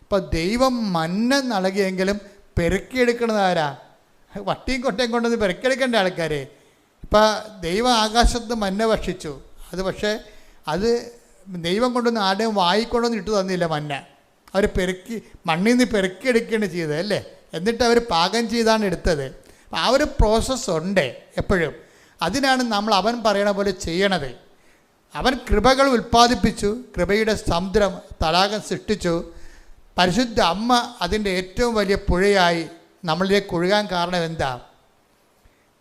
ഇപ്പോൾ ദൈവം മന്ന നൽകിയെങ്കിലും പെരുക്കിയെടുക്കുന്നത് ആരാ? വട്ടിയും കൊട്ടയും കൊണ്ടുവന്ന് പെരുക്കിയെടുക്കേണ്ട ആൾക്കാരെ. ഇപ്പം ദൈവം ആകാശത്ത് മന്ന ഭക്ഷിച്ചു, പക്ഷേ അത് ദൈവം കൊണ്ടൊന്ന് ആരുടെയും വായിക്കൊണ്ടൊന്നും ഇട്ട് തന്നില്ല. മന്ന അവർ മണ്ണിൽ നിന്ന് പെരുക്കിയെടുക്കുകയാണ് ചെയ്തത്, അല്ലേ? എന്നിട്ട് അവർ പാകം ചെയ്താണ് എടുത്തത്. ആ ഒരു പ്രോസസ്സുണ്ട് എപ്പോഴും. അതിനാണ് നമ്മൾ അവൻ പറയണ പോലെ ചെയ്യണത്. അവൻ കൃപകൾ ഉൽപ്പാദിപ്പിച്ചു, കൃപയുടെ സമുദ്രം, തടാകം സൃഷ്ടിച്ചു. പരിശുദ്ധ അമ്മ അതിൻ്റെ ഏറ്റവും വലിയ പുഴയായി നമ്മളിലേക്ക് ഒഴുകാൻ കാരണം എന്താ?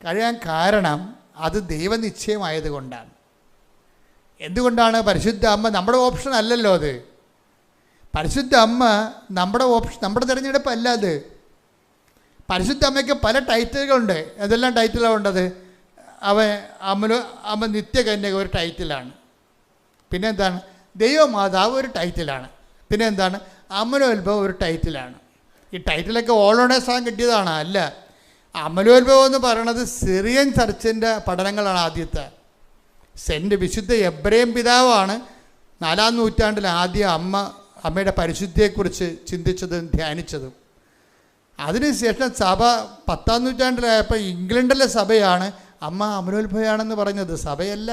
കാരണം അത് ദൈവനിശ്ചയമായതുകൊണ്ടാണ്. എന്തുകൊണ്ടാണ്? പരിശുദ്ധ അമ്മ നമ്മുടെ ഓപ്ഷൻ അല്ലല്ലോ. അത് പരിശുദ്ധ അമ്മ നമ്മുടെ തിരഞ്ഞെടുപ്പല്ല. അത് പരിശുദ്ധ അമ്മയ്ക്ക് പല ടൈറ്റിലുകളുണ്ട്. എന്തെല്ലാം ടൈറ്റിലാണ് ഉണ്ടത്? അമ്മ നിത്യകന്യക ഒരു ടൈറ്റിലാണ്. പിന്നെ എന്താണ്? ദൈവമാതാവ് ഒരു ടൈറ്റിലാണ്. പിന്നെ എന്താണ്? അമലോത്ഭവം ഒരു ടൈറ്റിലാണ്. ഈ ടൈറ്റിലൊക്കെ ഓളോണേഴ്സാൻ കിട്ടിയതാണ്. അല്ല, അമലോത്ഭവം എന്ന് പറയുന്നത് സിറിയൻ ചർച്ചിൻ്റെ പഠനങ്ങളാണ്. ആദ്യത്തെ വിശുദ്ധ എബ്രേം പിതാവാണ് 4-ാം നൂറ്റാണ്ടിൽ ആദ്യം അമ്മയുടെ പരിശുദ്ധിയെക്കുറിച്ച് ചിന്തിച്ചതും ധ്യാനിച്ചതും. അതിനുശേഷം സഭ 10-ാം നൂറ്റാണ്ടിലായപ്പോൾ ഇംഗ്ലണ്ടിലെ സഭയാണ് അമ്മ അമലോത്ഭവയാണെന്ന് പറഞ്ഞത്. സഭയല്ല,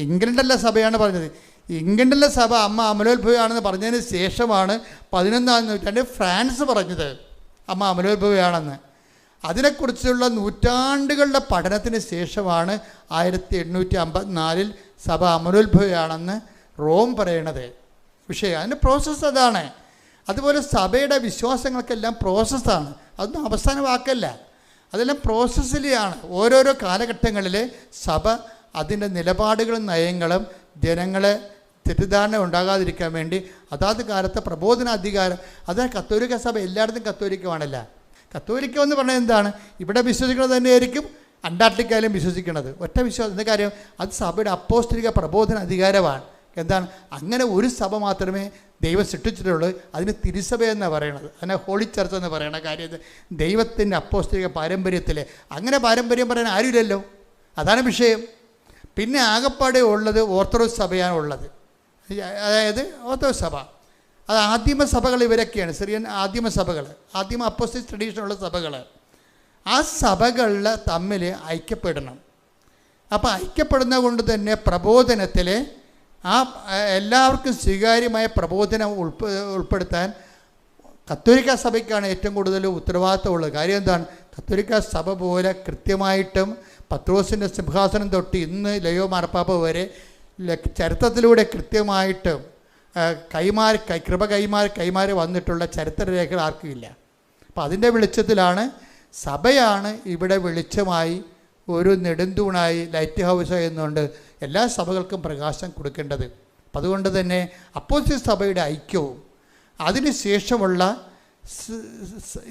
ഇംഗ്ലണ്ടിലെ സഭയാണ് പറഞ്ഞത്. ഇംഗ്ലണ്ടിലെ സഭ അമ്മ അമലോത്ഭവയാണെന്ന് പറഞ്ഞതിന് ശേഷമാണ് 11-ാം നൂറ്റാണ്ടിൽ ഫ്രാൻസ് പറഞ്ഞത് അമ്മ അമലോത്ഭവയാണെന്ന്. അതിനെക്കുറിച്ചുള്ള നൂറ്റാണ്ടുകളുടെ പഠനത്തിന് ശേഷമാണ് 1854 സഭ അമലോത്ഭവയാണെന്ന് റോം പറയണത്. വിഷയം അതിൻ്റെ പ്രോസസ്സ് അതാണ്. അതുപോലെ സഭയുടെ വിശ്വാസങ്ങൾക്കെല്ലാം പ്രോസസ്സാണ്. അതൊന്നും അവസാന വാക്കല്ല, അതെല്ലാം പ്രോസസ്സിലാണ്. ഓരോരോ കാലഘട്ടങ്ങളിൽ സഭ അതിൻ്റെ നിലപാടുകളും നയങ്ങളും ജനങ്ങളെ തെറ്റിദ്ധാരണ ഉണ്ടാകാതിരിക്കാൻ വേണ്ടി അതാത് കാലത്തെ പ്രബോധന അധികാരം. അതാണ് കത്തോലിക്ക സഭ എല്ലായിടത്തും കത്തോലിക്കമാണല്ല. കത്തോലിക്ക എന്ന് പറഞ്ഞാൽ എന്താണ്? ഇവിടെ വിശ്വസിക്കുന്നത് തന്നെയായിരിക്കും അന്റാർട്ടിക്കയിലും വിശ്വസിക്കുന്നത്. ഒറ്റ വിശ്വാസം. എന്താ കാര്യം? അത് സഭയുടെ അപ്പോസ്തലിക പ്രബോധന അധികാരമാണ്. എന്താണ്? അങ്ങനെ ഒരു സഭ മാത്രമേ ദൈവം സൃഷ്ടിച്ചിട്ടുള്ളൂ. അതിന് തിരുസഭയെന്നാണ് പറയണത്. അതിനെ ഹോളി ചർച്ച് എന്ന് പറയണ കാര്യം ദൈവത്തിൻ്റെ അപ്പോസ്തലിക പാരമ്പര്യത്തിൽ. അങ്ങനെ പാരമ്പര്യം പറയാൻ ആരുമില്ലല്ലോ. അതാണ് വിഷയം. പിന്നെ ആകപ്പാടെ ഉള്ളത് ഓർത്തഡോക്സ് സഭയാണ് ഉള്ളത്. അതായത് ഓർത്തഡോക്സ് സഭ, അത് ആദിമസഭകൾ ഇവരൊക്കെയാണ്. സിറിയൻ ആദിമസഭകൾ, ആദിമ അപ്പോസ്തലിക് ട്രഡീഷനുള്ള സഭകൾ. ആ സഭകളിൽ തമ്മിൽ ഐക്യപ്പെടണം. അപ്പോൾ ഐക്യപ്പെടുന്നത് കൊണ്ട് തന്നെ പ്രബോധനത്തിൽ എല്ലാവർക്കും സ്വീകാര്യമായ പ്രബോധനം ഉൾപ്പെടുത്താൻ കത്തോലിക്ക സഭയ്ക്കാണ് ഏറ്റവും കൂടുതൽ ഉത്തരവാദിത്തമുള്ളത്. കാര്യം എന്താണ്? കത്തോലിക്ക സഭ പോലെ കൃത്യമായിട്ടും പത്രോസിൻ്റെ സിംഹാസനം തൊട്ട് ഇന്ന് ലയോ മാർപ്പാപ്പ വരെ ചരിത്രത്തിലൂടെ കൃത്യമായിട്ടും കൃപ കൈമാറി വന്നിട്ടുള്ള ചരിത്രരേഖകൾ ആർക്കും ഇല്ല. അപ്പം അതിൻ്റെ വെളിച്ചത്തിലാണ് സഭയാണ് ഇവിടെ വെളിച്ചമായി ഒരു നെടുന്തൂണായി ലൈറ്റ് ഹൗസ് എന്നുകൊണ്ട് എല്ലാ സഭകൾക്കും പ്രകാശം കൊടുക്കേണ്ടത്. അപ്പം അതുകൊണ്ട് തന്നെ അപ്പോസ്തലിക സഭയുടെ ഐക്യവും അതിനുശേഷമുള്ള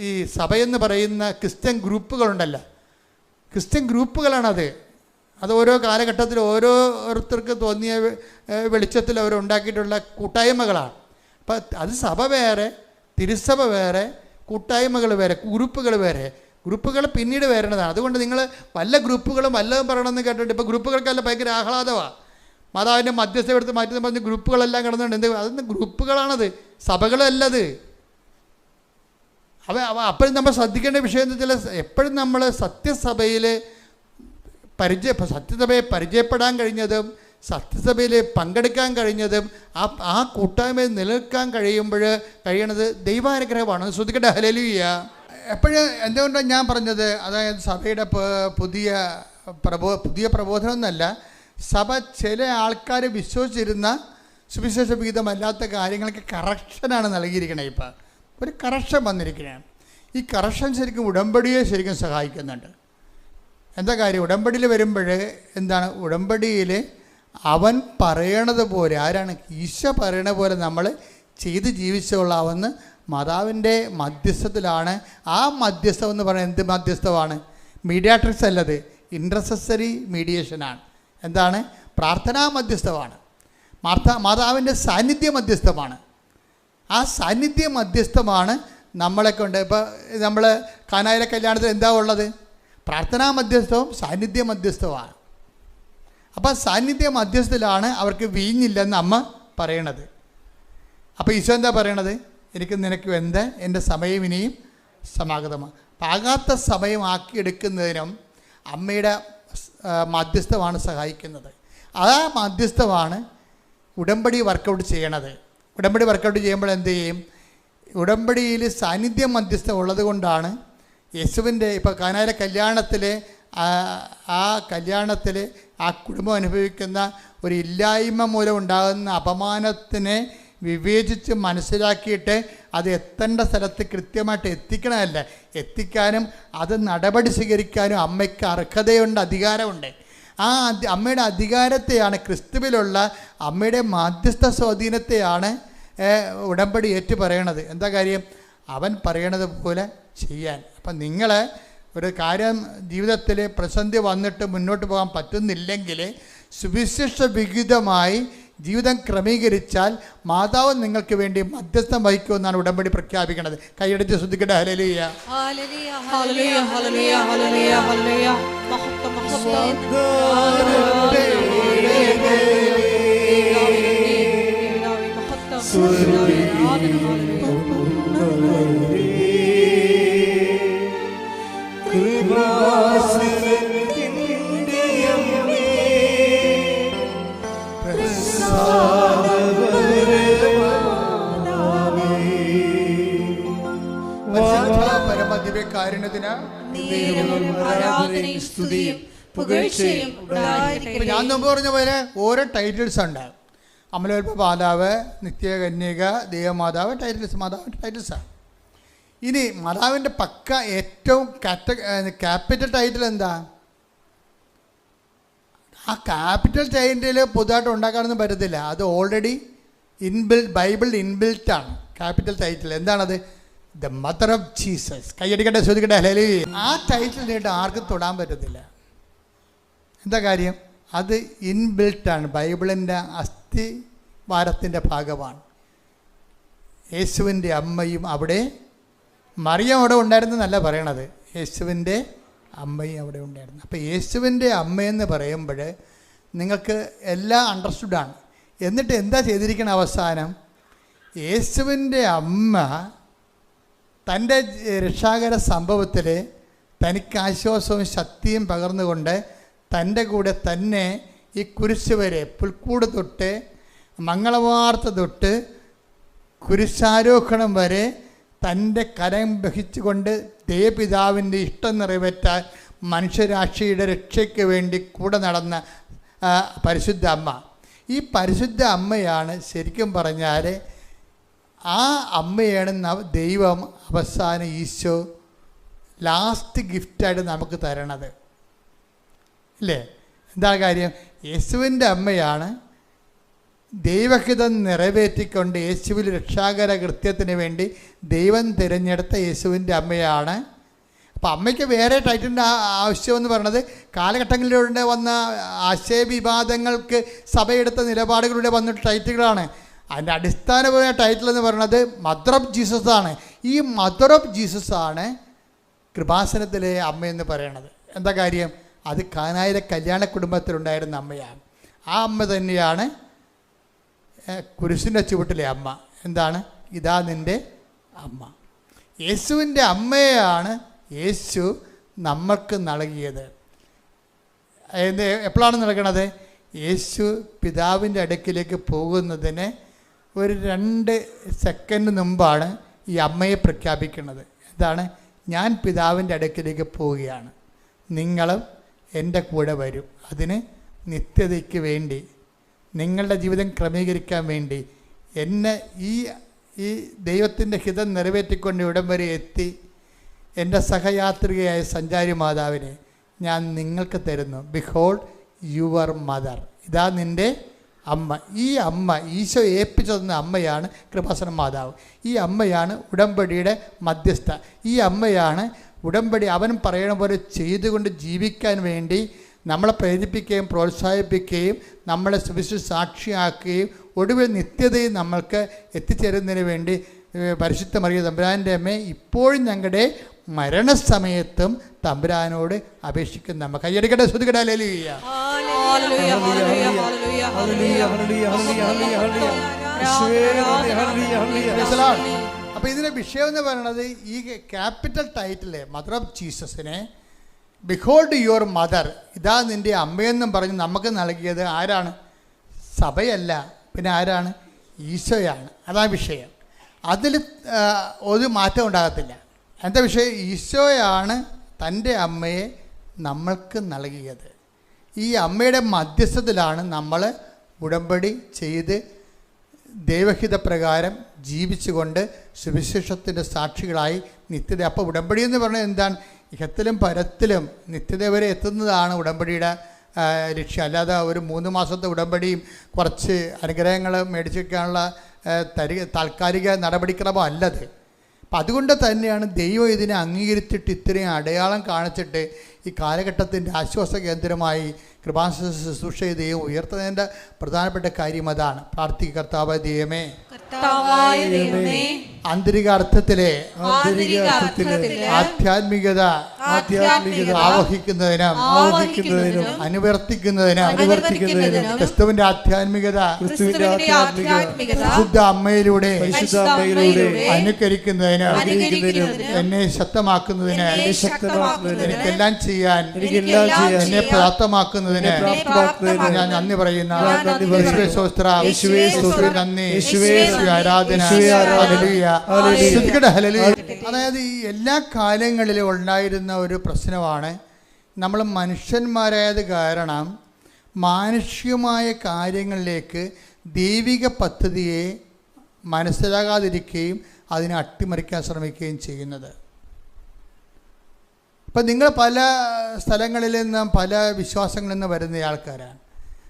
ഈ സഭയെന്ന് പറയുന്ന ക്രിസ്ത്യൻ ഗ്രൂപ്പുകളുണ്ടല്ലോ, ക്രിസ്ത്യൻ ഗ്രൂപ്പുകളാണത്. അത് ഓരോ കാലഘട്ടത്തിൽ ഓരോരുത്തർക്ക് തോന്നിയ വെളിച്ചത്തിൽ അവരുണ്ടാക്കിയിട്ടുള്ള കൂട്ടായ്മകളാണ്. അപ്പം അത് സഭ വേറെ, തിരുസഭ വേറെ, കൂട്ടായ്മകൾ വേറെ, ഗ്രൂപ്പുകൾ വേറെ. ഗ്രൂപ്പുകൾ പിന്നീട് വരേണ്ടതാണ്. അതുകൊണ്ട് നിങ്ങൾ വല്ല ഗ്രൂപ്പുകളും വല്ലതും പറയണമെന്ന് കേട്ടിട്ട് ഇപ്പോൾ ഗ്രൂപ്പുകൾക്കെല്ലാം ഭയങ്കര ആഹ്ലാദമാണ്. മാതാവിൻ്റെ മധ്യസ്ഥ എടുത്ത് മാറ്റി പറഞ്ഞ് ഗ്രൂപ്പുകളെല്ലാം കിടന്നുണ്ട്. എന്ത് അതൊന്നും ഗ്രൂപ്പുകളാണത്, സഭകളല്ലത്. അപ്പോഴും നമ്മൾ ശ്രദ്ധിക്കേണ്ട വിഷയം എന്ന് വെച്ചാൽ എപ്പോഴും നമ്മൾ സത്യസഭയെ പരിചയപ്പെടാൻ കഴിഞ്ഞതും സത്യസഭയിൽ പങ്കെടുക്കാൻ കഴിഞ്ഞതും ആ കൂട്ടായ്മയിൽ നിലനിൽക്കാൻ കഴിയണത് ദൈവാനുഗ്രഹമാണ്. ശ്രദ്ധിക്കട്ടെ. ഹല്ലേലൂയ. എപ്പോഴും എന്തുകൊണ്ടാണ് ഞാൻ പറഞ്ഞത്, അതായത് സഭയുടെ പുതിയ പ്രബോധനം എന്നല്ല, സഭ ചില ആൾക്കാർ വിശ്വസിച്ചിരുന്ന സുവിശേഷ വിഹിതമല്ലാത്ത കാര്യങ്ങൾക്ക് കറക്ഷനാണ് നൽകിയിരിക്കണേ. ഇപ്പം ഒരു കറക്ഷൻ വന്നിരിക്കുകയാണ്. ഈ കറക്ഷൻ ശരിക്കും ഉടമ്പടിയെ ശരിക്കും സഹായിക്കുന്നുണ്ട്. എന്താ കാര്യം? ഉടമ്പടിയിൽ വരുമ്പോൾ എന്താണ്, ഉടമ്പടിയിൽ അവൻ പറയണത് പോലെ, ആരാണ്? ഈശോ പറയണ പോലെ നമ്മൾ ചെയ്ത് ജീവിച്ചുകൊള്ളാമെന്ന് മാതാവിൻ്റെ മധ്യസ്ഥത്തിലാണ്. ആ മധ്യസ്ഥം എന്ന് പറയുന്നത് എന്ത് മധ്യസ്ഥമാണ്? മീഡിയാട്രിക്സ് അല്ലത്, ഇൻറ്റർസെസറി മീഡിയേഷനാണ്. എന്താണ്? പ്രാർത്ഥനാ മധ്യസ്ഥമാണ്. മാതാവിൻ്റെ സാന്നിധ്യ മധ്യസ്ഥമാണ്. ആ സാന്നിധ്യ മധ്യസ്ഥമാണ് നമ്മളെ കൊണ്ട്. ഇപ്പോൾ നമ്മൾ കാനായിലെ കല്യാണത്തിൽ എന്താ ഉള്ളത്? പ്രാർത്ഥനാ മധ്യസ്ഥവും സാന്നിധ്യ മധ്യസ്ഥവുമാണ്. അപ്പോൾ സാന്നിധ്യ മധ്യസ്ഥത്തിലാണ് അവർക്ക് വീഞ്ഞില്ലെന്ന് അമ്മ പറയണത്. അപ്പോൾ ഈശോ എന്താ പറയണത്? എനിക്ക് നിനക്ക് എന്ത്, എൻ്റെ സമയം ഇനിയും സമാഗതമാണ്. പാകാത്ത സമയമാക്കിയെടുക്കുന്നതിനും അമ്മയുടെ മധ്യസ്ഥമാണ് സഹായിക്കുന്നത്. ആ മധ്യസ്ഥമാണ് ഉടമ്പടി വർക്കൗട്ട് ചെയ്യണത്. ഉടമ്പടി വർക്കൗട്ട് ചെയ്യുമ്പോൾ എന്ത് ചെയ്യും? ഉടമ്പടിയിൽ സാന്നിധ്യം മധ്യസ്ഥം ഉള്ളത് കൊണ്ടാണ് യേശുവിൻ്റെ ഇപ്പോൾ കാനായിലെ കല്യാണത്തിൽ ആ കുടുംബം അനുഭവിക്കുന്ന ഒരു ഇല്ലായ്മ മൂലം ഉണ്ടാകുന്ന അപമാനത്തിനെ വിവേചിച്ച് മനസ്സിലാക്കിയിട്ട് അത് എത്തേണ്ട സ്ഥലത്ത് കൃത്യമായിട്ട് എത്തിക്കണമല്ല, എത്തിക്കാനും അത് നടപടി സ്വീകരിക്കാനും അമ്മയ്ക്ക് അർഹതയുണ്ട്, അധികാരമുണ്ട്. ആ അമ്മയുടെ അധികാരത്തെയാണ്, ക്രിസ്തുവിലുള്ള അമ്മയുടെ മാധ്യസ്ഥ സ്വാധീനത്തെയാണ് ഉടമ്പടി ഏറ്റു പറയണത്. എന്താ കാര്യം? അവൻ പറയണത് പോലെ ചെയ്യാൻ. അപ്പം നിങ്ങൾ ഒരു കാര്യം ജീവിതത്തിൽ പ്രതിസന്ധി വന്നിട്ട് മുന്നോട്ട് പോകാൻ പറ്റുന്നില്ലെങ്കിൽ സുവിശേഷ വിഹിതമായി ജീവിതം ക്രമീകരിച്ചാൽ മാതാവ് നിങ്ങൾക്ക് വേണ്ടി മധ്യസ്ഥം വഹിക്കുമെന്നാണ് ഉടമ്പടി പ്രഖ്യാപിക്കുന്നത്. കൈയടിച്ച് ശ്രദ്ധിക്കട്ടെ. ഹല്ലേലൂയ. ഞാൻ മുമ്പ് പറഞ്ഞ പോലെ ഓരോ ടൈറ്റിൽസ് ഉണ്ട്. അമലോൽപ്പ മാതാവ്, നിത്യകന്യക, ദൈവമാതാവ്, മാതാവിൻ്റെ ടൈറ്റിൽസാണ്. ഇനി മാതാവിൻ്റെ പക്ക ഏറ്റവും ക്യാപിറ്റൽ ടൈറ്റിൽ എന്താ? ആ ക്യാപിറ്റൽ ടൈറ്റിൽ പുതുതായിട്ട് ഉണ്ടാക്കാനൊന്നും പറ്റത്തില്ല. അത് ഓൾറെഡി ബൈബിളിൽ ഇൻബിൽറ്റാണ് ക്യാപിറ്റൽ ടൈറ്റിൽ. എന്താണത്? The mother of Jesus. കൈയടിക്കട്ടെ, ശ്രദ്ധിക്കട്ടെ. ഹല്ലേലൂയ. ആ ടൈറ്റിൽ നേരിട്ട് ആർക്കും തൊടാൻ പറ്റത്തില്ല. എന്താ കാര്യം? അത് ഇൻബിൽറ്റാണ്, ബൈബിളിൻ്റെ അസ്ഥിവാരത്തിൻ്റെ ഭാഗമാണ്. യേശുവിൻ്റെ അമ്മയും അവിടെ, മറിയം അവിടെ ഉണ്ടായിരുന്നെന്നല്ല പറയണത്, യേശുവിൻ്റെ അമ്മയും അവിടെ ഉണ്ടായിരുന്നു. അപ്പോൾ യേശുവിൻ്റെ അമ്മയെന്ന് പറയുമ്പോൾ നിങ്ങൾക്ക് എല്ലാം അണ്ടർസ്റ്റുഡാണ്. എന്നിട്ട് എന്താ ചെയ്തിരിക്കണ അവസാനം? യേശുവിൻ്റെ അമ്മ തൻ്റെ രക്ഷാകര സംഭവത്തിൽ തനിക്ക് ആശ്വാസവും ശക്തിയും പകർന്നുകൊണ്ട് തൻ്റെ കൂടെ തന്നെ ഈ കുരിശ് വരെ, പുൽക്കൂട് തൊട്ട് മംഗളവാർത്ത തൊട്ട് കുരിശാരോഹണം വരെ തൻ്റെ കരം വഹിച്ചുകൊണ്ട് ദേവപിതാവിൻ്റെ ഇഷ്ടം നിറവേറ്റാൻ മനുഷ്യരാശിയുടെ രക്ഷയ്ക്ക് വേണ്ടി കൂടെ നടന്ന പരിശുദ്ധ അമ്മ. ഈ പരിശുദ്ധ അമ്മയാണ് ശരിക്കും പറഞ്ഞാൽ, ആ അമ്മയാണ് ദൈവം അവസാനം ഈശോ ലാസ്റ്റ് ഗിഫ്റ്റായിട്ട് നമുക്ക് തരണത്, ഇല്ലേ? എന്താ കാര്യം? യേശുവിൻ്റെ അമ്മയാണ് ദൈവഹിതം നിറവേറ്റിക്കൊണ്ട് യേശുവിൽ രക്ഷാകര കൃത്യത്തിന് വേണ്ടി ദൈവം തിരഞ്ഞെടുത്ത യേശുവിൻ്റെ അമ്മയാണ്. അപ്പോൾ അമ്മയ്ക്ക് വേറെ ടൈറ്റിലിൻ്റെ ആവശ്യമെന്ന് പറയുന്നത് കാലഘട്ടങ്ങളിലൂടെ വന്ന ആശയവിവാദങ്ങൾക്ക് സഭയെടുത്ത നിലപാടുകളിലൂടെ വന്ന ടൈറ്റിലുകളാണ്. അതിൻ്റെ അടിസ്ഥാനപരമായ ടൈറ്റിൽ എന്ന് പറയുന്നത് മദർ ഓഫ് ജീസസ് ആണ്. ഈ മദർ ഓഫ് ജീസസ് ആണ് കൃപാസനത്തിലെ അമ്മയെന്ന് പറയണത്. എന്താ കാര്യം? അത് കാനായിലെ കല്യാണ കുടുംബത്തിലുണ്ടായിരുന്ന അമ്മയാണ്. ആ അമ്മ തന്നെയാണ് കുരിശിൻ്റെ ചുവട്ടിലെ അമ്മ. എന്താണ്? ഇതാ നിൻ്റെ അമ്മ. യേശുവിൻ്റെ അമ്മയാണ് യേശു നമ്മൾക്ക് നൽകിയത്. എപ്പോഴാണ് നൽകണത്? യേശു പിതാവിൻ്റെ അടുക്കിലേക്ക് പോകുന്നതിന് ഒരു 2 സെക്കൻഡ് മുമ്പാണ് ഈ അമ്മയെ പ്രഖ്യാപിക്കുന്നത്. എന്താണ്? ഞാൻ പിതാവിൻ്റെ അടുക്കിലേക്ക് പോവുകയാണ്, നിങ്ങളും എൻ്റെ കൂടെ വരും. അതിന് നിത്യതയ്ക്ക് വേണ്ടി, നിങ്ങളുടെ ജീവിതം ക്രമീകരിക്കാൻ വേണ്ടി എന്നെ ഈ ദൈവത്തിൻ്റെ ഹിതം നിറവേറ്റിക്കൊണ്ട് ഇവിടം വരെ എത്തി എൻ്റെ സഹയാത്രികയായ സഞ്ചാരി മാതാവിനെ ഞാൻ നിങ്ങൾക്ക് തരുന്നു. Behold your mother. ഇതാ നിൻ്റെ അമ്മ. ഈ അമ്മ ഈശോ ഏൽപ്പിച്ചു തന്ന അമ്മയാണ് കൃപാസന മാതാവ്. ഈ അമ്മയാണ് ഉടമ്പടിയുടെ മധ്യസ്ഥ. ഈ അമ്മയാണ് ഉടമ്പടി അവൻ പറയണ പോലെ ചെയ്തുകൊണ്ട് ജീവിക്കാൻ വേണ്ടി നമ്മളെ പ്രേരിപ്പിക്കുകയും പ്രോത്സാഹിപ്പിക്കുകയും നമ്മളെ സുവിശേഷ സാക്ഷിയാക്കുകയും ഒടുവിൽ നിത്യതയിൽ നമ്മൾക്ക് എത്തിച്ചേരുന്നതിന് വേണ്ടി പരിശുദ്ധ മറിയ തമ്പുരാൻ്റെ അമ്മയെ ഇപ്പോഴും ഞങ്ങളുടെ മരണസമയത്തും തമ്പുരാനോട് അപേക്ഷിക്കുന്ന അമ്മ. കയ്യടിക്കട്ടെ, ശ്രുതിക്കട്ടെ. ഹല്ലേലൂയ. അപ്പോൾ ഇതിൻ്റെ വിഷയം എന്ന് പറയുന്നത് ഈ ക്യാപിറ്റൽ ടൈറ്റിലെ മദർ ഓഫ് ജീസസിനെ ബിഹോൾഡ് യുവർ മദർ, ഇതാ നിൻ്റെ അമ്മയെന്നും പറഞ്ഞ് നമുക്ക് നൽകിയത് ആരാണ്? സഭയല്ല, പിന്നെ ആരാണ്? ഈശോയാണ്. അതാണ് വിഷയം. അതിൽ ഒരു മാറ്റം ഉണ്ടാകത്തില്ല. എന്താ വിഷയം? ഈശോയാണ് തൻ്റെ അമ്മയെ നമ്മൾക്ക് നൽകിയത്. ഈ അമ്മയുടെ മധ്യസ്ഥത്തിലാണ് നമ്മൾ ഉടമ്പടി ചെയ്ത് ദൈവഹിത പ്രകാരം ജീവിച്ചുകൊണ്ട് സുവിശേഷത്തിൻ്റെ സാക്ഷികളായി നിത്യത. അപ്പോൾ ഉടമ്പടി എന്ന് പറഞ്ഞാൽ എന്താണ്? ഇഹത്തിലും പരത്തിലും നിത്യത വരെ എത്തുന്നതാണ് ഉടമ്പടിയുടെ ലക്ഷ്യം. അല്ലാതെ ഒരു 3 മാസത്തെ ഉടമ്പടിയും കുറച്ച് അനുഗ്രഹങ്ങൾ മേടിച്ചു വയ്ക്കാനുള്ള താൽക്കാലിക നടപടിക്രമം അല്ലത്. അപ്പം അതുകൊണ്ട് തന്നെയാണ് ദൈവം ഇതിനെ അംഗീകരിച്ചിട്ട് ഇത്രയും അടയാളം കാണിച്ചിട്ട് ഈ കാലഘട്ടത്തിൻ്റെ ആശ്വാസ കേന്ദ്രമായി കൃപാസന ശുശ്രൂഷ ദൈവം ഉയർത്തുന്നതിൻ്റെ പ്രധാനപ്പെട്ട കാര്യം അതാണ്. പ്രാർത്ഥിക്കുക. കർത്താവായ ദൈവമേ, ആന്തരിക അർത്ഥത്തിലെ ആധ്യാത്മികത ആവഹിക്കുന്നതിനും അനുവർത്തിക്കുന്നതിനും ക്രിസ്തുവിന്റെ ആധ്യാത്മികത ശുദ്ധ അമ്മയിലൂടെ അനുകരിക്കുന്നതിന് എന്നെ ശക്തമാക്കുന്നതിന് എനിക്കെല്ലാം ചെയ്യാൻ എന്നെ പ്രാപ്തമാക്കുന്നതിന് ഞാൻ നന്ദി പറയുന്ന നന്ദി, ആരാധന. അതായത് ഈ എല്ലാ കാലങ്ങളിലും ഉണ്ടായിരുന്ന ഒരു പ്രശ്നമാണ്, നമ്മൾ മനുഷ്യന്മാരായത് കാരണം മാനുഷികമായ കാര്യങ്ങളിലേക്ക് ദൈവിക പദ്ധതിയെ മനസ്സിലാകാതിരിക്കുകയും അതിനെ അട്ടിമറിക്കാൻ ശ്രമിക്കുകയും ചെയ്യുന്നത്. ഇപ്പം നിങ്ങൾ പല സ്ഥലങ്ങളിൽ നിന്നും പല വിശ്വാസങ്ങളിൽ നിന്ന് വരുന്ന ആൾക്കാരാണ്.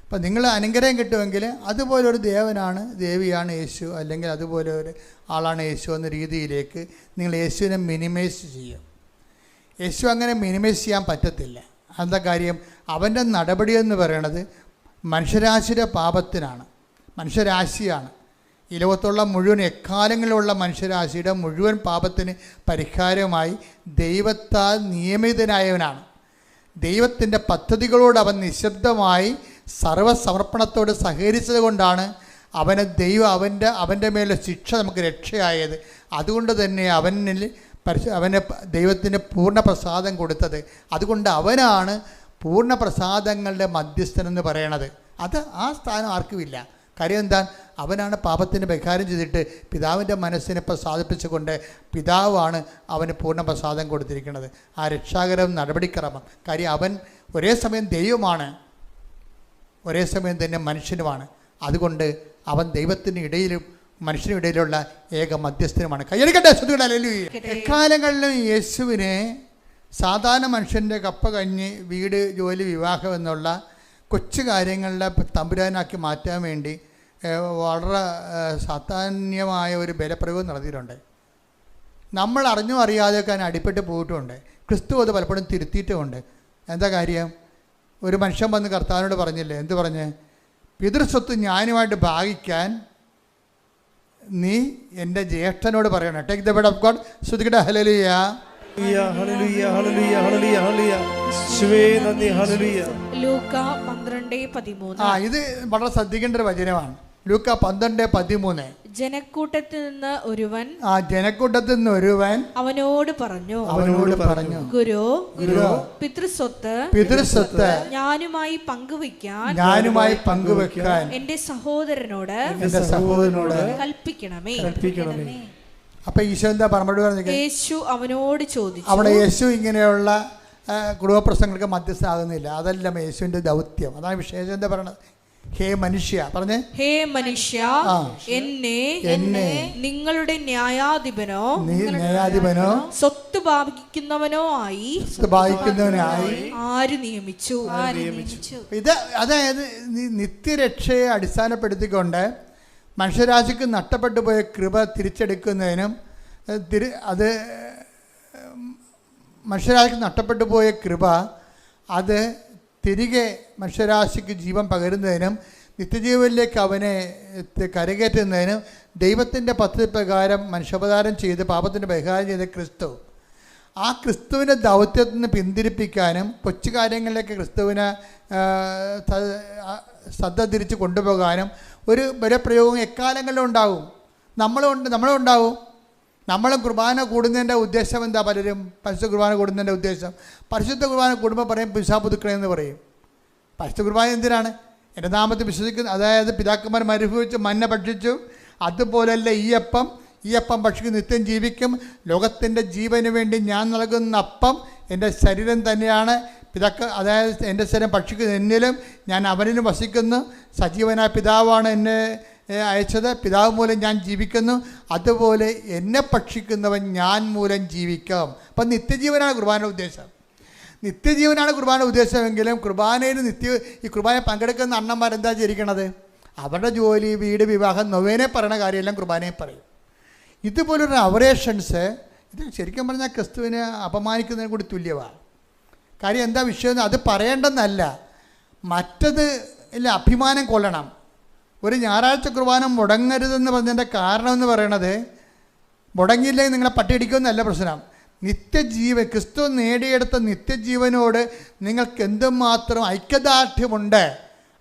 അപ്പം നിങ്ങൾ അനുഗ്രഹം കിട്ടുമെങ്കിൽ അതുപോലൊരു ദേവനാണ്, ദേവിയാണ് യേശു, അല്ലെങ്കിൽ അതുപോലെ ഒരു ആളാണ് യേശു എന്ന രീതിയിലേക്ക് നിങ്ങൾ യേശുവിനെ മിനിമൈസ് ചെയ്യും. യേശു അങ്ങനെ മിനിമൈസ് ചെയ്യാൻ പറ്റത്തില്ല. എന്താ കാര്യം? അവൻ്റെ നടപടിയെന്ന് പറയണത് മനുഷ്യരാശിയുടെ പാപത്തിനാണ്, മനുഷ്യരാശിയാണ്. ഈ ലോകത്തുള്ള മുഴുവൻ എക്കാലങ്ങളിലുള്ള മനുഷ്യരാശിയുടെ മുഴുവൻ പാപത്തിന് പരിഹാരമായി ദൈവത്താൽ നിയമിതനായവനാണ്. ദൈവത്തിൻ്റെ പദ്ധതികളോട് അവൻ നിശബ്ദമായി സർവ്വസമർപ്പണത്തോട് സഹകരിച്ചത് കൊണ്ടാണ് ദൈവം അവൻ്റെ മേലെ ശിക്ഷ നമുക്ക് രക്ഷയായത്. അതുകൊണ്ട് തന്നെ അവന് ദൈവത്തിന് പൂർണ്ണ പ്രസാദം കൊടുത്തത്. അതുകൊണ്ട് അവനാണ് പൂർണ്ണ പ്രസാദങ്ങളുടെ മധ്യസ്ഥനെന്ന് പറയണത്. ആ സ്ഥാനം ആർക്കുമില്ല. കാര്യം എന്താ? അവനാണ് പാപത്തിന് പരിഹാരം ചെയ്തിട്ട് പിതാവിൻ്റെ മനസ്സിനെ പ്രസാദിപ്പിച്ചുകൊണ്ട് പിതാവാണ് അവന് പൂർണ്ണ പ്രസാദം കൊടുത്തിരിക്കുന്നത്. ആ രക്ഷാകരം നടപടിക്രമം. കാര്യം അവൻ ഒരേ സമയം ദൈവമാണ്, ഒരേ സമയം തന്നെ മനുഷ്യനുമാണ്. അതുകൊണ്ട് അവൻ ദൈവത്തിന് ഇടയിലും മനുഷ്യനും ഇടയിലുള്ള ഏക മധ്യസ്ഥനുമാണ്. കയ്യടിക്കട്ടെ. എക്കാലങ്ങളിലും യേശുവിനെ സാധാരണ മനുഷ്യൻ്റെ കപ്പ കഞ്ഞി വീട് ജോലി വിവാഹം എന്നുള്ള കൊച്ചു കാര്യങ്ങളുടെ തമ്പുരാനാക്കി മാറ്റാൻ വേണ്ടി വളരെ സാധാന്യമായ ഒരു ബലപ്രയോഗം നടത്തിയിട്ടുണ്ട്. നമ്മൾ അറിഞ്ഞോ അറിയാതെയൊക്കെ അതിന് അടിപ്പെട്ട് പോയിട്ടുണ്ട്. ക്രിസ്തു അത് പലപ്പോഴും തിരുത്തിയിട്ടുമുണ്ട്. എന്താ കാര്യം? ഒരു മനുഷ്യൻ വന്ന് കർത്താവിനോട് പറഞ്ഞില്ലേ, എന്ത് പറഞ്ഞ്? പിതൃസ്വത്ത് ഞാനുമായിട്ട് ഭാഗിക്കാൻ നീ എൻ്റെ ജ്യേഷ്ഠനോട് പറയണം. Take the word of God. ശ്രുതിക്കട്ടെ ഹല്ലേലൂയ. ഹല്ലേലൂയ ഹല്ലേലൂയ ഹല്ലേലൂയ ഹല്ലേലൂയ. യേശുവേ നന്ദി. ഹല്ലേലൂയ. ലൂക്ക 12:13. ഇത് വളരെ ശ്രദ്ധിക്കേണ്ട ഒരു വചനമാണ്. ലൂക്ക 12:13. ജനക്കൂട്ടത്തിൽ നിന്ന് ഒരുവൻ അവനോട് പറഞ്ഞു ഗുരു പിതൃസ്വത്ത് ഞാനുമായി പങ്കുവയ്ക്കാൻ എന്റെ സഹോദരനോട് കൽപ്പിക്കണമേ. അപ്പൊ ഈശോ എന്താ പറഞ്ഞത്? യേശു അവനോട് ചോദിച്ചു. അവിടെ യേശു ഇങ്ങനെയുള്ള കുടുംബ പ്രശ്നങ്ങൾക്ക് മധ്യസ്ഥാകുന്നില്ല. അതല്ല യേശുവിന്റെ ദൗത്യം. അതാണ് വിശേഷം. എന്താ പറയണത്? ഹേ മനുഷ്യ, പറഞ്ഞേ, ഹേ മനുഷ്യ, എന്നെ നിങ്ങളുടെ ന്യായാധിപനോ സ്വത്ത് ഭാഗിക്കുന്നവനോ ആയി ആര് നിയമിച്ചു? ഇത് അതായത് നിത്യരക്ഷയെ അടിസ്ഥാനപ്പെടുത്തിക്കൊണ്ട് മനുഷ്യരാശിക്ക് നഷ്ടപ്പെട്ടു പോയ കൃപ തിരിച്ചെടുക്കുന്നതിനും അത് മനുഷ്യരാശിക്ക് നഷ്ടപ്പെട്ടു പോയ കൃപ അത് തിരികെ മനുഷ്യരാശിക്ക് ജീവൻ പകരുന്നതിനും നിത്യജീവനിലേക്ക് അവനെ കരകയറ്റുന്നതിനും ദൈവത്തിൻ്റെ പദ്ധതി പ്രകാരം മനുഷ്യാവതാരം ചെയ്ത് പാപത്തിൻ്റെ പരിഹാരം ചെയ്ത ക്രിസ്തു, ആ ക്രിസ്തുവിൻ്റെ ദൗത്യത്തിൽ നിന്ന് പിന്തിരിപ്പിക്കാനും കൊച്ചു കാര്യങ്ങളിലേക്ക് ക്രിസ്തുവിനെ ശ്രദ്ധ തിരിച്ച് കൊണ്ടുപോകാനും ഒരു ബലപ്രയോഗം എക്കാലങ്ങളിലും ഉണ്ടാവും. നമ്മളും നമ്മളും കുർബാന കൂടുന്നതിൻ്റെ ഉദ്ദേശം എന്താ? പലരും പരിശുദ്ധ കുർബാന കൂടുന്നതിൻ്റെ ഉദ്ദേശം, പരിശുദ്ധ കുർബാന കൂടുമ്പോൾ പറയും പിശാ പുതുക്കണമെന്ന് പറയും. പരിശുദ്ധ കുർബാന എന്തിനാണ്? എൻ്റെ നാമത്തിൽ വിശ്വസിക്കുന്ന, അതായത് പിതാക്കന്മാർ മരുഭവിച്ച് മന്ന ഭക്ഷിച്ചു, അതുപോലല്ല ഈ അപ്പം ഭക്ഷിക്കും നിത്യം ജീവിക്കും. ലോകത്തിൻ്റെ ജീവന് വേണ്ടി ഞാൻ നൽകുന്ന അപ്പം എൻ്റെ ശരീരം തന്നെയാണ്. അതായത് എൻ്റെ ശരീരം ഭക്ഷിക്കുന്ന എന്നിലും ഞാൻ അവനിലും വസിക്കുന്നു. സജീവനായ പിതാവാണ് എന്നെ അയച്ചത്, പിതാവ് മൂലം ഞാൻ ജീവിക്കുന്നു. അതുപോലെ എന്നെ ഭക്ഷിക്കുന്നവൻ ഞാൻ മൂലം ജീവിക്കാം. അപ്പം നിത്യജീവനാണ് കുർബാനയുടെ ഉദ്ദേശം. നിത്യജീവനാണ് കുർബാനയുടെ ഉദ്ദേശമെങ്കിലും കുർബാനയിൽ ഈ കുർബാന പങ്കെടുക്കുന്ന അണ്ണന്മാരെന്താ ചെയ്തിരിക്കണത്? അവരുടെ ജോലി, വീട്, വിവാഹം, നൊവേനെ പറയുന്ന കാര്യമെല്ലാം കുർബാനയെ പറയും. ഇതുപോലൊരു അവറേഷൻസ് ഇത് ശരിക്കും പറഞ്ഞാൽ ക്രിസ്തുവിനെ അപമാനിക്കുന്നതിന് കൂടി തുല്യമാണ്. കാര്യം എന്താ വിഷയം? അത് പറയേണ്ടെന്നല്ല, മറ്റത് ഇല്ല, അഭിമാനം കൊള്ളണം. ഒരു ഞായറാഴ്ച കുർബാന മുടങ്ങരുതെന്ന് പറഞ്ഞതിൻ്റെ കാരണം എന്ന് പറയണത്, മുടങ്ങിയില്ലെങ്കിൽ നിങ്ങളെ പട്ടിയടിക്കുമെന്നല്ല പ്രശ്നം. ക്രിസ്തു നേടിയെടുത്ത നിത്യജീവനോട് നിങ്ങൾക്ക് എന്തുമാത്രം ഐക്യദാർഢ്യമുണ്ട്.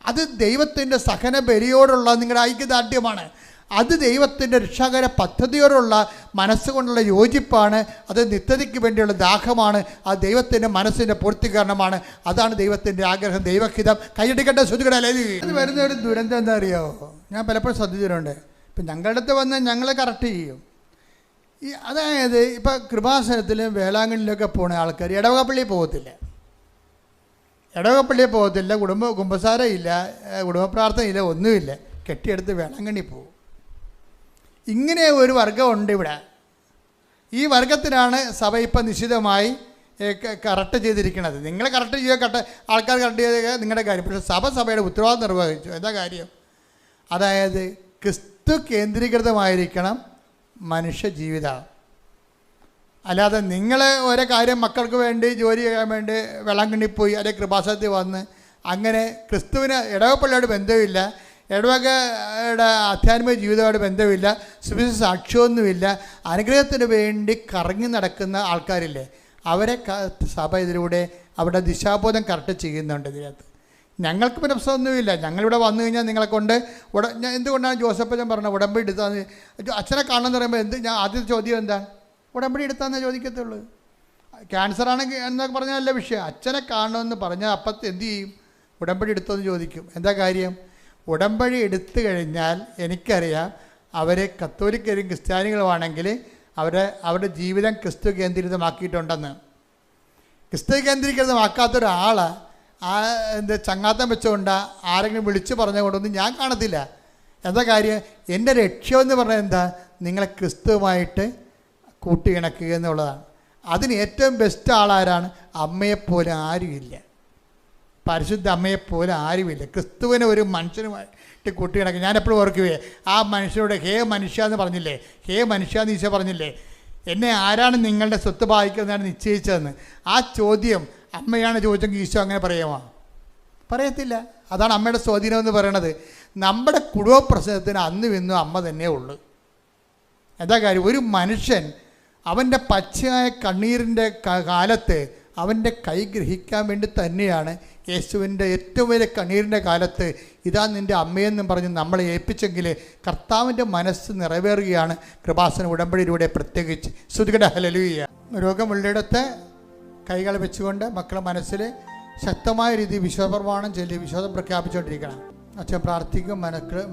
അത് ദൈവത്തിൻ്റെ സഹന ബലിയോടുള്ള നിങ്ങളുടെ ഐക്യദാർഢ്യമാണ്. അത് ദൈവത്തിൻ്റെ രക്ഷാകര പദ്ധതിയോടുള്ള മനസ്സുകൊണ്ടുള്ള യോജിപ്പാണ്. അത് നിത്യതയ്ക്ക് വേണ്ടിയുള്ള ദാഹമാണ്. അത് ദൈവത്തിൻ്റെ മനസ്സിൻ്റെ പൂർത്തീകരണമാണ്. അതാണ് ദൈവത്തിൻ്റെ ആഗ്രഹം, ദൈവഹിതം. കൈയടിക്കട്ടെ, ശ്രുതികട. അത് വരുന്ന ഒരു ദുരന്തം എന്താ അറിയാമോ? ഞാൻ പലപ്പോഴും ശ്രദ്ധിച്ചിട്ടുണ്ട്. ഇപ്പം ഞങ്ങളുടെ അടുത്ത് വന്ന് ഞങ്ങൾ കറക്റ്റ് ചെയ്യും. അതായത് ഇപ്പം കൃപാസനത്തിലും വേളാങ്കണ്ണിലൊക്കെ പോണ ആൾക്കാർ ഇടവകപ്പള്ളിയിൽ പോകത്തില്ല, കുമ്പസാരമില്ല, കുടുംബ പ്രാർത്ഥനയില്ല, ഒന്നുമില്ല, കെട്ടിയെടുത്ത് വേളാങ്കണ്ണി പോകും. ഇങ്ങനെ ഒരു വർഗമുണ്ട് ഇവിടെ. ഈ വർഗത്തിനാണ് സഭ ഇപ്പം നിശ്ചിതമായി കറക്റ്റ് ചെയ്തിരിക്കുന്നത്. നിങ്ങൾ കറക്റ്റ് ചെയ്യുക, ആൾക്കാർ കറക്റ്റ് ചെയ്യുക നിങ്ങളുടെ കാര്യം. പക്ഷേ സഭയുടെ ഉത്തരവാദിത്വം നിർവഹിച്ചു. എന്താ കാര്യം? അതായത് ക്രിസ്തു കേന്ദ്രീകൃതമായിരിക്കണം മനുഷ്യ ജീവിതം. അല്ലാതെ നിങ്ങൾ ഓരോ കാര്യം മക്കൾക്ക് വേണ്ടി ജോലി ചെയ്യാൻ വേണ്ടി വെള്ളാങ്കണ്ണി പോയി അതേ കൃപാസനത്തിൽ വന്ന് അങ്ങനെ ക്രിസ്തുവിന് ഇടവപ്പള്ളിയോട് ബന്ധമില്ല, ഇടവകയുടെ ആധ്യാത്മിക ജീവിതമായിട്ട് ബന്ധമില്ല, സുവിശേഷ സാക്ഷ്യമൊന്നുമില്ല, അനുഗ്രഹത്തിന് വേണ്ടി കറങ്ങി നടക്കുന്ന ആൾക്കാരില്ലേ, അവരെ സഭ ഇതിലൂടെ അവിടെ ദിശാബോധം കറക്റ്റ് ചെയ്യുന്നുണ്ട്. ഇതിനകത്ത് ഞങ്ങൾക്ക് പ്രശ്നമൊന്നുമില്ല. ഞങ്ങളിവിടെ വന്നു കഴിഞ്ഞാൽ നിങ്ങളെ കൊണ്ട് എന്തുകൊണ്ടാണ് ജോസഫച്ചൻ പറഞ്ഞത് ഉടമ്പടി എടുത്താന്ന്? അച്ഛനെ കാണണമെന്ന് പറയുമ്പോൾ ഞാൻ ആദ്യത്തെ ചോദ്യം എന്താ? ഉടമ്പടി എടുത്താന്നേ ചോദിക്കത്തുള്ളൂ. ക്യാൻസർ ആണെങ്കിൽ എന്നൊക്കെ പറഞ്ഞാൽ നല്ല വിഷയം. അച്ഛനെ കാണണമെന്ന് പറഞ്ഞാൽ അപ്പത്ത് എന്ത് ചെയ്യും? ഉടമ്പടി എടുത്തോന്ന് ചോദിക്കും. എന്താ കാര്യം? ഉടമ്പടി എടുത്തു കഴിഞ്ഞാൽ എനിക്കറിയാം അവർ കത്തോലിക്കരും ക്രിസ്ത്യാനികളുമാണെങ്കിൽ അവരുടെ ജീവിതം ക്രിസ്തു കേന്ദ്രീകൃതമാക്കിയിട്ടുണ്ടെന്ന്. ക്രിസ്തു കേന്ദ്രീകൃതമാക്കാത്തൊരാൾ ചങ്ങാത്തം വെച്ചുകൊണ്ട് ആരെങ്കിലും വിളിച്ചു പറഞ്ഞുകൊണ്ടൊന്നും ഞാൻ കാണത്തില്ല. എന്താ കാര്യം? എൻ്റെ ലക്ഷ്യമെന്ന് പറഞ്ഞാൽ എന്താ? നിങ്ങളെ ക്രിസ്തുവുമായിട്ട് കൂട്ടിയിണക്കുക എന്നുള്ളതാണ്. അതിന് ഏറ്റവും ബെസ്റ്റ് ആളാരാണ്? അമ്മയെപ്പോലെ ആരുമില്ല, പരിശുദ്ധ അമ്മയെപ്പോലെ ആരുമില്ല. ക്രിസ്തുവിനെ ഒരു മനുഷ്യനുമായിട്ട് കൂട്ടിയിണക്കുക. ഞാൻ എപ്പോഴും ഓർക്കുകയെ ആ മനുഷ്യനോട് ഹേ മനുഷ്യ എന്ന് പറഞ്ഞില്ലേ, ഹേ മനുഷ്യ എന്ന് ഈശോ പറഞ്ഞില്ലേ, എന്നെ ആരാണ് നിങ്ങളുടെ സ്വത്ത് ഭാഗിക്കുന്നതാണ് നിശ്ചയിച്ചതെന്ന്. ആ ചോദ്യം അമ്മയാണ് ചോദിച്ചെങ്കിൽ ഈശോ അങ്ങനെ പറയുമോ? പറയത്തില്ല. അതാണ് അമ്മയുടെ സ്വാധീനം എന്ന് പറയണത്. നമ്മുടെ കുടുംബ പ്രശ്നത്തിന് അന്ന് ഇന്നും അമ്മ തന്നെ ഉള്ളു. എന്താ കാര്യം? ഒരു മനുഷ്യൻ അവൻ്റെ പച്ചയായ കണ്ണീരിൻ്റെ കാലത്ത് അവൻ്റെ കൈ ഗ്രഹിക്കാൻ വേണ്ടി തന്നെയാണ് യേശുവിൻ്റെ ഏറ്റവും വലിയ കണ്ണീരിൻ്റെ കാലത്ത് ഇതാ നിൻ്റെ അമ്മയെന്നും പറഞ്ഞ് നമ്മളെ ഏൽപ്പിച്ചെങ്കിൽ കർത്താവിൻ്റെ മനസ്സ് നിറവേറുകയാണ് കൃപാസന ഉടമ്പടിയിലൂടെ. പ്രത്യേകിച്ച് സ്തുതിക്കട്ടെ ഹല്ലേലൂയ. രോഗമുള്ളിടത്ത് കൈകൾ വെച്ചുകൊണ്ട് മക്കളുടെ മനസ്സിൽ ശക്തമായ രീതിയിൽ വിശ്വാസപ്രമാണം ചൊല്ലി വിശ്വാസം പ്രഖ്യാപിച്ചുകൊണ്ടിരിക്കണം. അച്ഛൻ പ്രാർത്ഥിക്കും,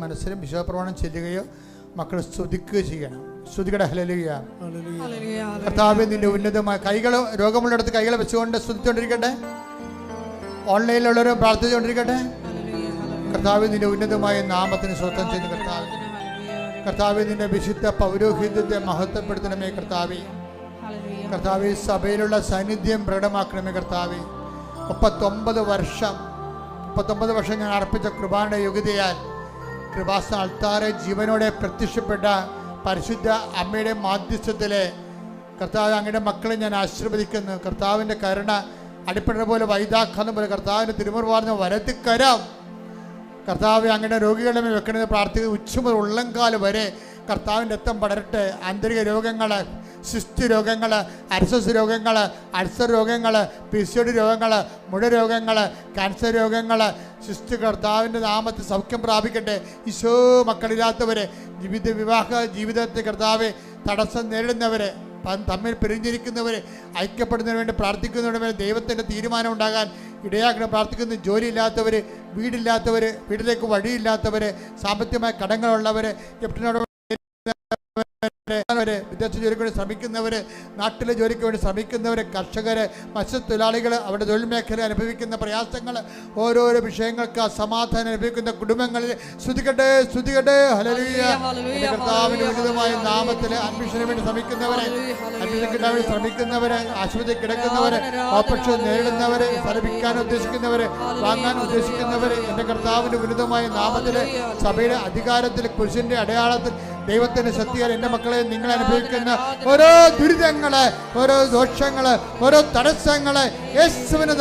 മനസ്സിലും വിശ്വാസപ്രമാണം ചെല്ലുകയോ മക്കൾ സ്തുതിക്കുകയോ ചെയ്യണം. സ്തുതിക്കട്ടെ ഹല്ലേലൂയ. കർത്താവേ നിന്റെ ഉന്നതമായ കൈകൾ രോഗമുള്ളിടത്ത് കൈകൾ വെച്ചുകൊണ്ട് സ്തുതിച്ചുകൊണ്ടിരിക്കട്ടെ. ഓൺലൈനിലുള്ളവരും പ്രാർത്ഥിച്ചുകൊണ്ടിരിക്കട്ടെ. കർത്താവേ നിന്റെ ഉന്നതമായ നാമത്തിന് സ്വസ്ഥം ചെയ്ത് കർത്താവേ നിന്റെ വിശുദ്ധ പൗരോഹിത്യത്തെ മഹത്വപ്പെടുത്തണമേ കർത്താവേ. കർത്താവേ സഭയിലുള്ള സാന്നിധ്യം പ്രകടമാക്കണമേ കർത്താവേ. 39 വർഷം ഞാൻ അർപ്പിച്ച കൃപാന്റെ യോഗ്യതയാൽ കൃപാസന അൾത്താറെ ജീവനോടെ പ്രത്യക്ഷപ്പെട്ട പരിശുദ്ധ അമ്മയുടെ മാധ്യസ്ഥത്തിലെ കർത്താവ് അങ്ങയുടെ മക്കളെ ഞാൻ ആശീർവദിക്കുന്നു. കർത്താവിൻ്റെ കരുണ അടിപ്പെടുന്ന പോലെ വൈദാഖാനം പോലെ കർത്താവിൻ്റെ തിരുമുറുവാർന്ന വലത്തിക്കരം കർത്താവ് അങ്ങയുടെ രോഗികളുടെ മേൽ വെക്കണമെന്ന് പ്രാർത്ഥിക്കുന്നത്. ഉച്ച മുതൽ ഉള്ളംകാല് വരെ കർത്താവിൻ്റെ രക്തം പടരട്ടെ. ആന്തരിക രോഗങ്ങൾ, സിസ്റ്റ് രോഗങ്ങൾ, അർസസ് രോഗങ്ങൾ, അൾസർ രോഗങ്ങൾ, PCOD രോഗങ്ങൾ, മുഴ രോഗങ്ങൾ, ക്യാൻസർ രോഗങ്ങൾ, സിസ്റ്റ് കർത്താവിൻ്റെ നാമത്തിൽ സൗഖ്യം പ്രാപിക്കട്ടെ. ഈശോ മക്കളില്ലാത്തവരെ, വിവാഹ ജീവിതത്തിൽ കർത്താവ് തടസ്സം നേരിടുന്നവരെ, തമ്മിൽ പിരിഞ്ഞിരിക്കുന്നവർ ഐക്യപ്പെടുന്നതിന് വേണ്ടി പ്രാർത്ഥിക്കുന്നതിന് വേണ്ടി ദൈവത്തിൻ്റെ തീരുമാനം ഉണ്ടാകാൻ ഇടയാക്കണം പ്രാർത്ഥിക്കുന്നു. ജോലിയില്ലാത്തവർ, വീടില്ലാത്തവർ, വീട്ടിലേക്ക് വഴിയില്ലാത്തവർ, സാമ്പത്തികമായ കടങ്ങളുള്ളവർ, വിദേശ ജോലിക്ക് വേണ്ടി ശ്രമിക്കുന്നവർ, നാട്ടിലെ ജോലിക്ക് വേണ്ടി ശ്രമിക്കുന്നവർ, കർഷകർ, മത്സ്യത്തൊഴിലാളികൾ, അവരുടെ തൊഴിൽ മേഖല അനുഭവിക്കുന്ന പ്രയാസങ്ങൾ, ഓരോരോ വിഷയങ്ങൾക്ക് സമാധാനം അനുഭവിക്കുന്ന കുടുംബങ്ങളിൽ സ്തുതിക്കട്ടെ ഹല്ലേലൂയ. കർത്താവിന്റെ ഉന്നതമായ നാമത്തിൽ അഡ്മിഷന് വേണ്ടി ശ്രമിക്കുന്നവരെ, അഡ്മിഷൻ കിട്ടാൻ വേണ്ടി ശ്രമിക്കുന്നവരെ, ആശുപത്രി കിടക്കുന്നവരെ, ഓപ്പറേഷൻ നേരിടുന്നവരെ, ഫലിപ്പിക്കാൻ ഉദ്ദേശിക്കുന്നവരെ, വാങ്ങാൻ ഉദ്ദേശിക്കുന്നവരെ, എൻ്റെ കർത്താവിന്റെ ഉന്നതമായ നാമത്തിൽ സഭയുടെ അധികാരത്തിൽ കുരിശിന്റെ അടയാളത്തിൽ ദൈവത്തിന്റെ ശക്തിയാൽ എൻ്റെ മക്കളെ നിങ്ങൾ അനുഭവിക്കുന്ന ഓരോ ദുരിതങ്ങള്, ഓരോ ദോഷങ്ങള്, ഓരോ തടസ്സങ്ങള് യേശുവിന്റെ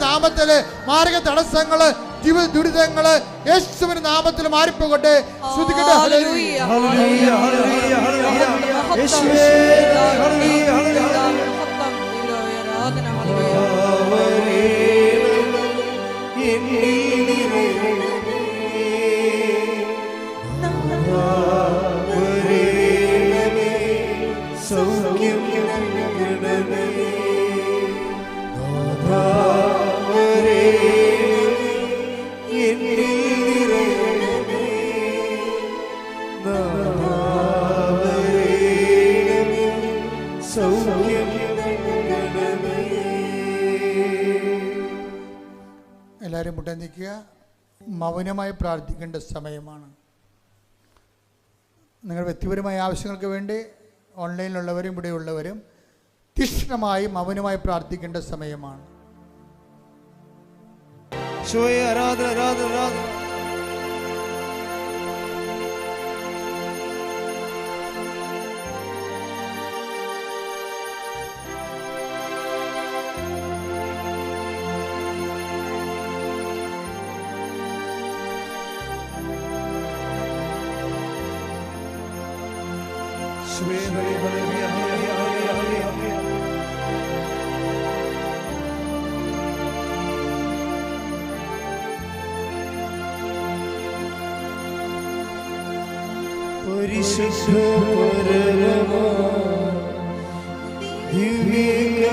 നാമത്തില് മാർഗ തടസ്സങ്ങള്, ജീവിത ദുരിതങ്ങള് യേശുവിന്റെ നാമത്തിൽ മാറിപ്പോകട്ടെ. സ്തുതിക്കട്ടെ ഹല്ലേലൂയ. എല്ലാവരും മുട്ട നിൽക്കുക. മൗനമായി പ്രാർത്ഥിക്കേണ്ട സമയമാണ്. നിങ്ങൾ വ്യക്തിപരമായ ആവശ്യങ്ങൾക്ക് വേണ്ടി ഓൺലൈനിലുള്ളവരും ഇവിടെയുള്ളവരും തീക്ഷ്ണമായി മൗനമായി പ്രാർത്ഥിക്കേണ്ട സമയമാണ്. ആരാധന പരിശുദ്ധ പരമ ദിവ്യ